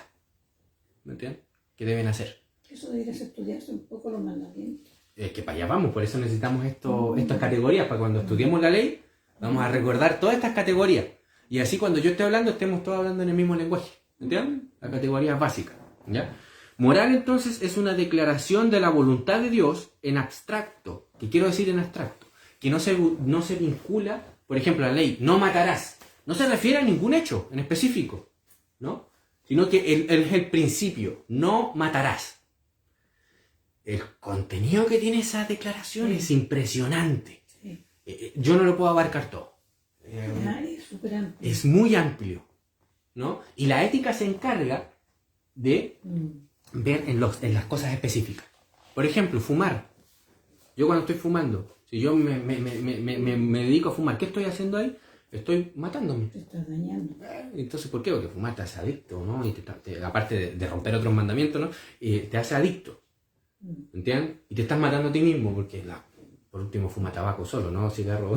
¿me entiendes? ¿Qué deben hacer?
Eso deberías estudiarse un poco los mandamientos.
Es que para allá vamos, por eso necesitamos estas categorías, para cuando estudiemos la ley, vamos a recordar todas estas categorías. Y así cuando yo esté hablando, estemos todos hablando en el mismo lenguaje. ¿Entiendes? La categoría básica. ¿Ya? Moral, entonces, es una declaración de la voluntad de Dios en abstracto. ¿Qué quiero decir en abstracto? Que no se vincula, por ejemplo, a la ley, no matarás. No se refiere a ningún hecho en específico, ¿no? Sino que es el principio, no matarás. El contenido que tiene esa declaración es impresionante.
Sí.
Yo no lo puedo abarcar todo.
Es súper amplio.
Es muy amplio, ¿no? Y la ética se encarga de ver en las cosas específicas. Por ejemplo, fumar. Yo cuando estoy fumando, si yo me dedico a fumar, ¿qué estoy haciendo ahí? estoy matándome.
Te estás dañando.
Entonces, ¿por qué? Porque fumar te hace adicto, ¿no? Y aparte de romper otros mandamientos, ¿no? Te hace adicto. ¿Entiendes? Y te estás matando a ti mismo, porque por último fuma tabaco solo, ¿no? Cigarro,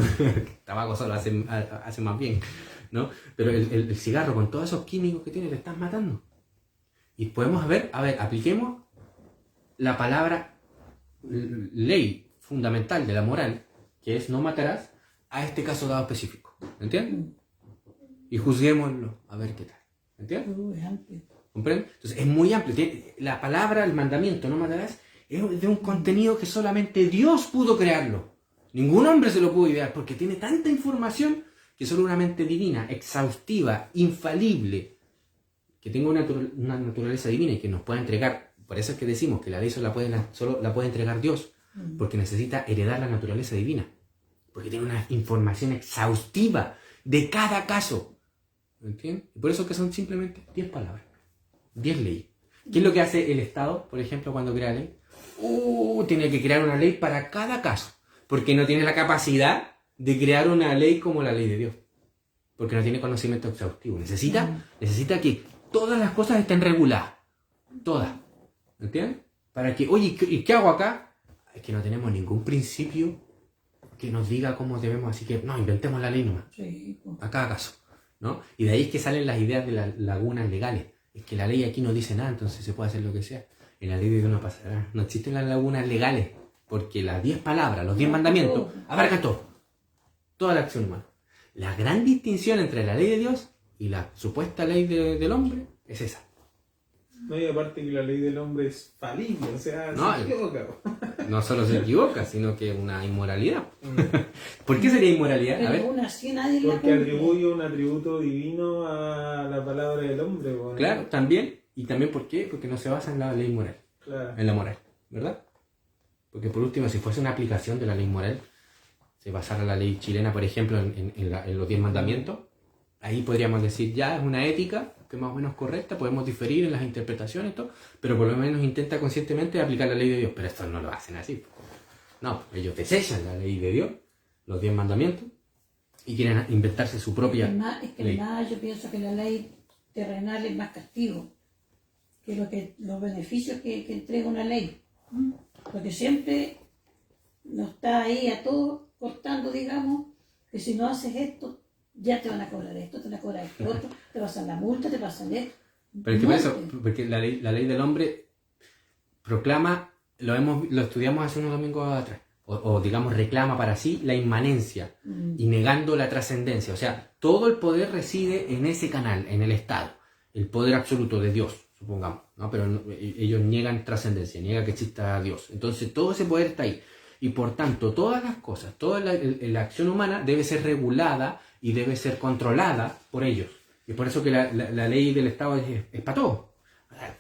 tabaco solo hace más bien, ¿no? Pero el cigarro con todos esos químicos que tiene, te estás matando. Y podemos ver, apliquemos la palabra ley fundamental de la moral, que es no matarás, a este caso dado específico. ¿Entiendes? Y juzguémoslo, a ver qué tal. ¿Entiendes?
Es amplio.
¿Comprende? Entonces es muy amplio. La palabra, el mandamiento, no matarás, es de un contenido que solamente Dios pudo crearlo. Ningún hombre se lo pudo idear, porque tiene tanta información que solo una mente divina, exhaustiva, infalible, que tenga una naturaleza divina y que nos pueda entregar. Por eso es que decimos que la ley solo la puede entregar Dios, porque necesita heredar la naturaleza divina, porque tiene una información exhaustiva de cada caso. ¿Entiendes? Y por eso que son simplemente 10 palabras, 10 leyes. ¿Qué es lo que hace el Estado, por ejemplo, cuando crea ley? Tiene que crear una ley para cada caso, porque no tiene la capacidad de crear una ley como la ley de Dios, porque no tiene conocimiento exhaustivo. Necesita que todas las cosas estén reguladas, todas. ¿Entiendes? Para que, oye, ¿y qué hago acá? Es que no tenemos ningún principio que nos diga cómo debemos, así que no, inventemos la ley nomás,
Sí, pues.
a cada caso, ¿no? Y de ahí es que salen las ideas de las lagunas legales. Es que la ley aquí no dice nada, entonces se puede hacer lo que sea. En la ley de Dios no pasará. No existen las lagunas legales, porque las 10 palabras, los 10 mandamientos, abarcan todo. Toda la acción humana. La gran distinción entre la ley de Dios y la supuesta ley del hombre es esa.
No, y aparte que la ley del hombre es falible, o sea,
No,
se equivoca.
No solo se equivoca, sino que es una inmoralidad. ¿Por qué sería inmoralidad? A
Pero
ver.
aún así nadie la
Porque
cumple.
atribuye un atributo divino a la palabra del hombre. Bueno.
Claro, también. ¿Y también por qué? Porque no se basa en la ley moral.
Claro.
En la moral, ¿verdad? Porque por último, si fuese una aplicación de la ley moral, se basara la ley chilena, por ejemplo, en los 10 mandamientos, ahí podríamos decir, ya es una ética que es más o menos correcta, podemos diferir en las interpretaciones y todo, pero por lo menos intenta conscientemente aplicar la ley de Dios. Pero estos no lo hacen así. No, ellos desechan la ley de Dios, los 10 mandamientos, y quieren inventarse su propia
Es que
ley.
además yo pienso que la ley terrenal es más castigo que los beneficios que entrega una ley. Porque siempre nos está ahí a todos cortando, digamos, que si no haces esto, ya te van a cobrar esto, te van a cobrar esto otro, te pasan la multa, te pasan esto.
Pero es que por eso,
Muerte.
porque la ley del hombre proclama, lo estudiamos hace unos domingos atrás, o digamos reclama para sí la inmanencia y negando la trascendencia. O sea, todo el poder reside en ese canal, en el Estado, el poder absoluto de Dios, supongamos, ¿no? Pero ellos niegan trascendencia, niegan que exista Dios. Entonces todo ese poder está ahí. Y por tanto, todas las cosas, toda la acción humana debe ser regulada y debe ser controlada por ellos. Y por eso que la ley del Estado es para todo.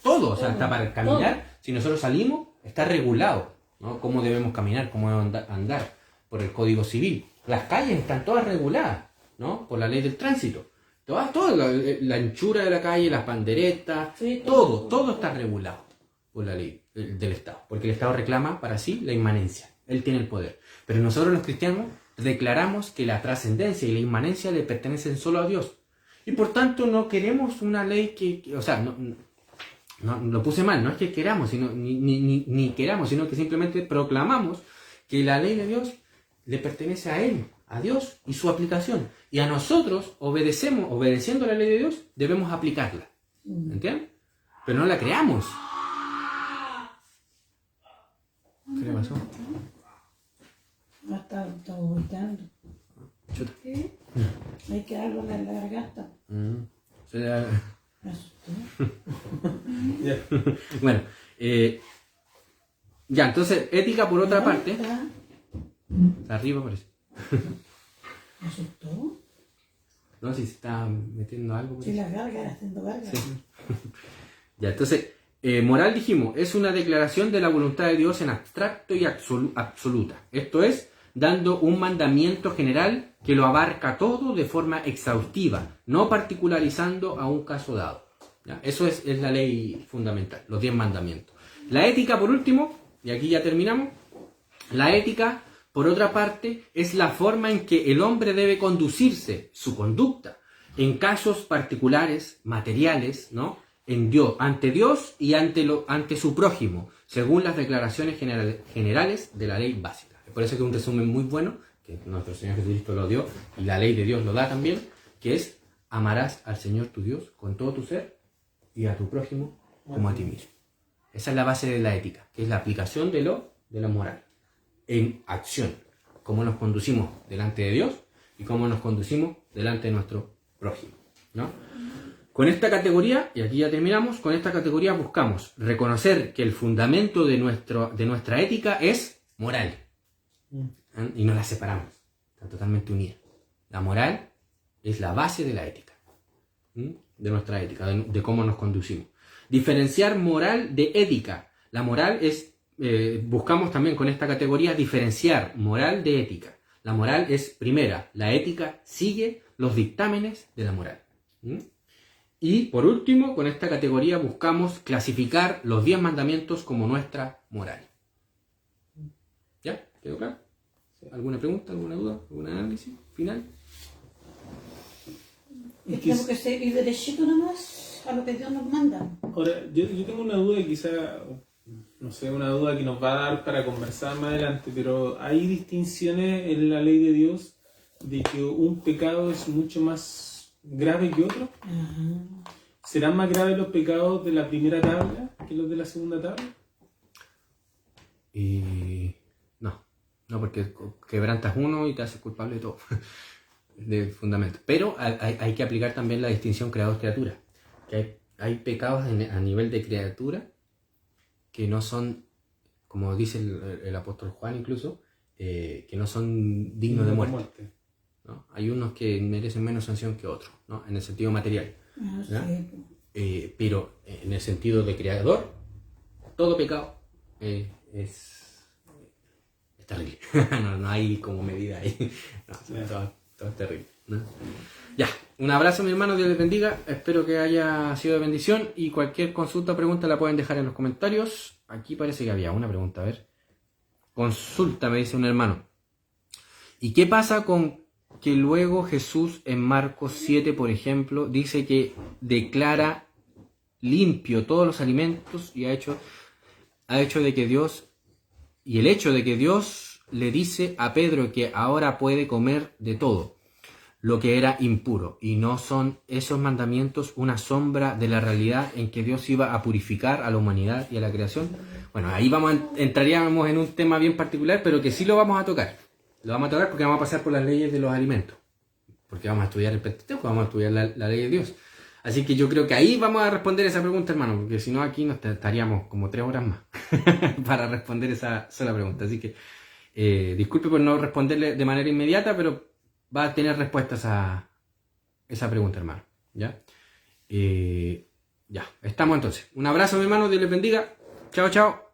Todo, o sea, está para caminar. Si nosotros salimos, está regulado, ¿no? Cómo debemos caminar, cómo debemos andar por el Código Civil. Las calles están todas reguladas, ¿no? Por la ley del tránsito. Toda la anchura de la calle, las panderetas,
Sí,
todo está regulado por la ley del Estado. Porque el Estado reclama para sí la inmanencia. Él tiene el poder. Pero nosotros los cristianos declaramos que la trascendencia y la inmanencia le pertenecen solo a Dios. Y por tanto no queremos una ley o sea, no lo puse mal, no es que queramos, sino, ni queramos, sino que simplemente proclamamos que la ley de Dios le pertenece a Él, a Dios y su aplicación. Y a nosotros, obedeciendo la ley de Dios, debemos aplicarla. ¿Entiendes? Pero no la creamos. ¿Qué le pasó?
Está vomitando.
Chuta.
¿Qué?
Hay que algo en la garganta.
Se le-
Me asustó.
Ya.
Bueno, ya, entonces, ética por otra parte.
Está.
Arriba parece.
Me asustó.
No sé si se está metiendo algo.
Sí, las gárgaras, haciendo gárgaras.
Ya, entonces, moral dijimos, es una declaración de la voluntad de Dios en abstracto y absoluta. Esto es, dando un mandamiento general que lo abarca todo de forma exhaustiva, no particularizando a un caso dado. ¿Ya? Eso es la ley fundamental, los 10 mandamientos. La ética, por último, y aquí ya terminamos, la ética Por otra parte, es la forma en que el hombre debe conducirse, su conducta, en casos particulares, materiales, ¿no? En Dios, ante Dios y ante su prójimo, según las declaraciones generales de la ley básica. Por eso que es un resumen muy bueno, que nuestro Señor Jesucristo lo dio, y la ley de Dios lo da también, que es: amarás al Señor tu Dios con todo tu ser y a tu prójimo como a ti mismo. Esa es la base de la ética, que es la aplicación de la moral en acción. Cómo nos conducimos delante de Dios y cómo nos conducimos delante de nuestro prójimo, ¿no? Con esta categoría, y aquí ya terminamos, con esta categoría buscamos reconocer que el fundamento de nuestra ética es moral. Y no la separamos, están totalmente unidas. La moral es la base de la ética, de nuestra ética, de cómo nos conducimos. Diferenciar moral de ética. La moral es, buscamos también con esta categoría diferenciar moral de ética. La moral es primera, la ética sigue los dictámenes de la moral. Y por último, con esta categoría buscamos clasificar los 10 mandamientos como nuestra moral. ¿Ya? ¿Quedó claro? ¿Alguna pregunta, alguna duda, algún análisis final?
Tenemos que seguir derechito nomás a lo que Dios nos manda.
Ahora, yo tengo una duda, quizá, no sé, una duda que nos va a dar para conversar más adelante, pero ¿hay distinciones en la ley de Dios de que un pecado es mucho más grave que otro? ¿Serán más graves los pecados de la primera tabla que los de la segunda tabla?
No, porque quebrantas uno y te haces culpable de todo, de fundamento. Pero hay que aplicar también la distinción creador-criatura. Que hay pecados a nivel de criatura que no son, como dice el apóstol Juan incluso, que no son dignos de muerte. ¿No? Hay unos que merecen menos sanción que otros, ¿no? En el sentido material.
Sí.
Pero en el sentido de creador, todo pecado es terrible. no hay como medida ahí. Todo es terrible, ¿no? Ya, un abrazo mi hermano, Dios les bendiga. Espero que haya sido de bendición y cualquier consulta o pregunta la pueden dejar en los comentarios. Aquí parece que había una pregunta, a ver. Consulta, me dice un hermano. ¿Y qué pasa con que luego Jesús en Marcos 7, por ejemplo, dice que declara limpio todos los alimentos y ha hecho de que Dios, y el hecho de que Dios le dice a Pedro que ahora puede comer de todo lo que era impuro, y no son esos mandamientos una sombra de la realidad en que Dios iba a purificar a la humanidad y a la creación? Bueno, ahí entraríamos en un tema bien particular, pero que sí lo vamos a tocar. Lo vamos a tocar porque vamos a pasar por las leyes de los alimentos, porque vamos a estudiar el Pentateuco, vamos a estudiar la ley de Dios. Así que yo creo que ahí vamos a responder esa pregunta, hermano, porque si no aquí nos estaríamos como 3 horas más para responder esa sola pregunta. Así que disculpe por no responderle de manera inmediata, pero va a tener respuestas a esa pregunta, hermano. ¿Ya? Ya, estamos entonces. Un abrazo, mi hermano, Dios les bendiga. Chao, chao.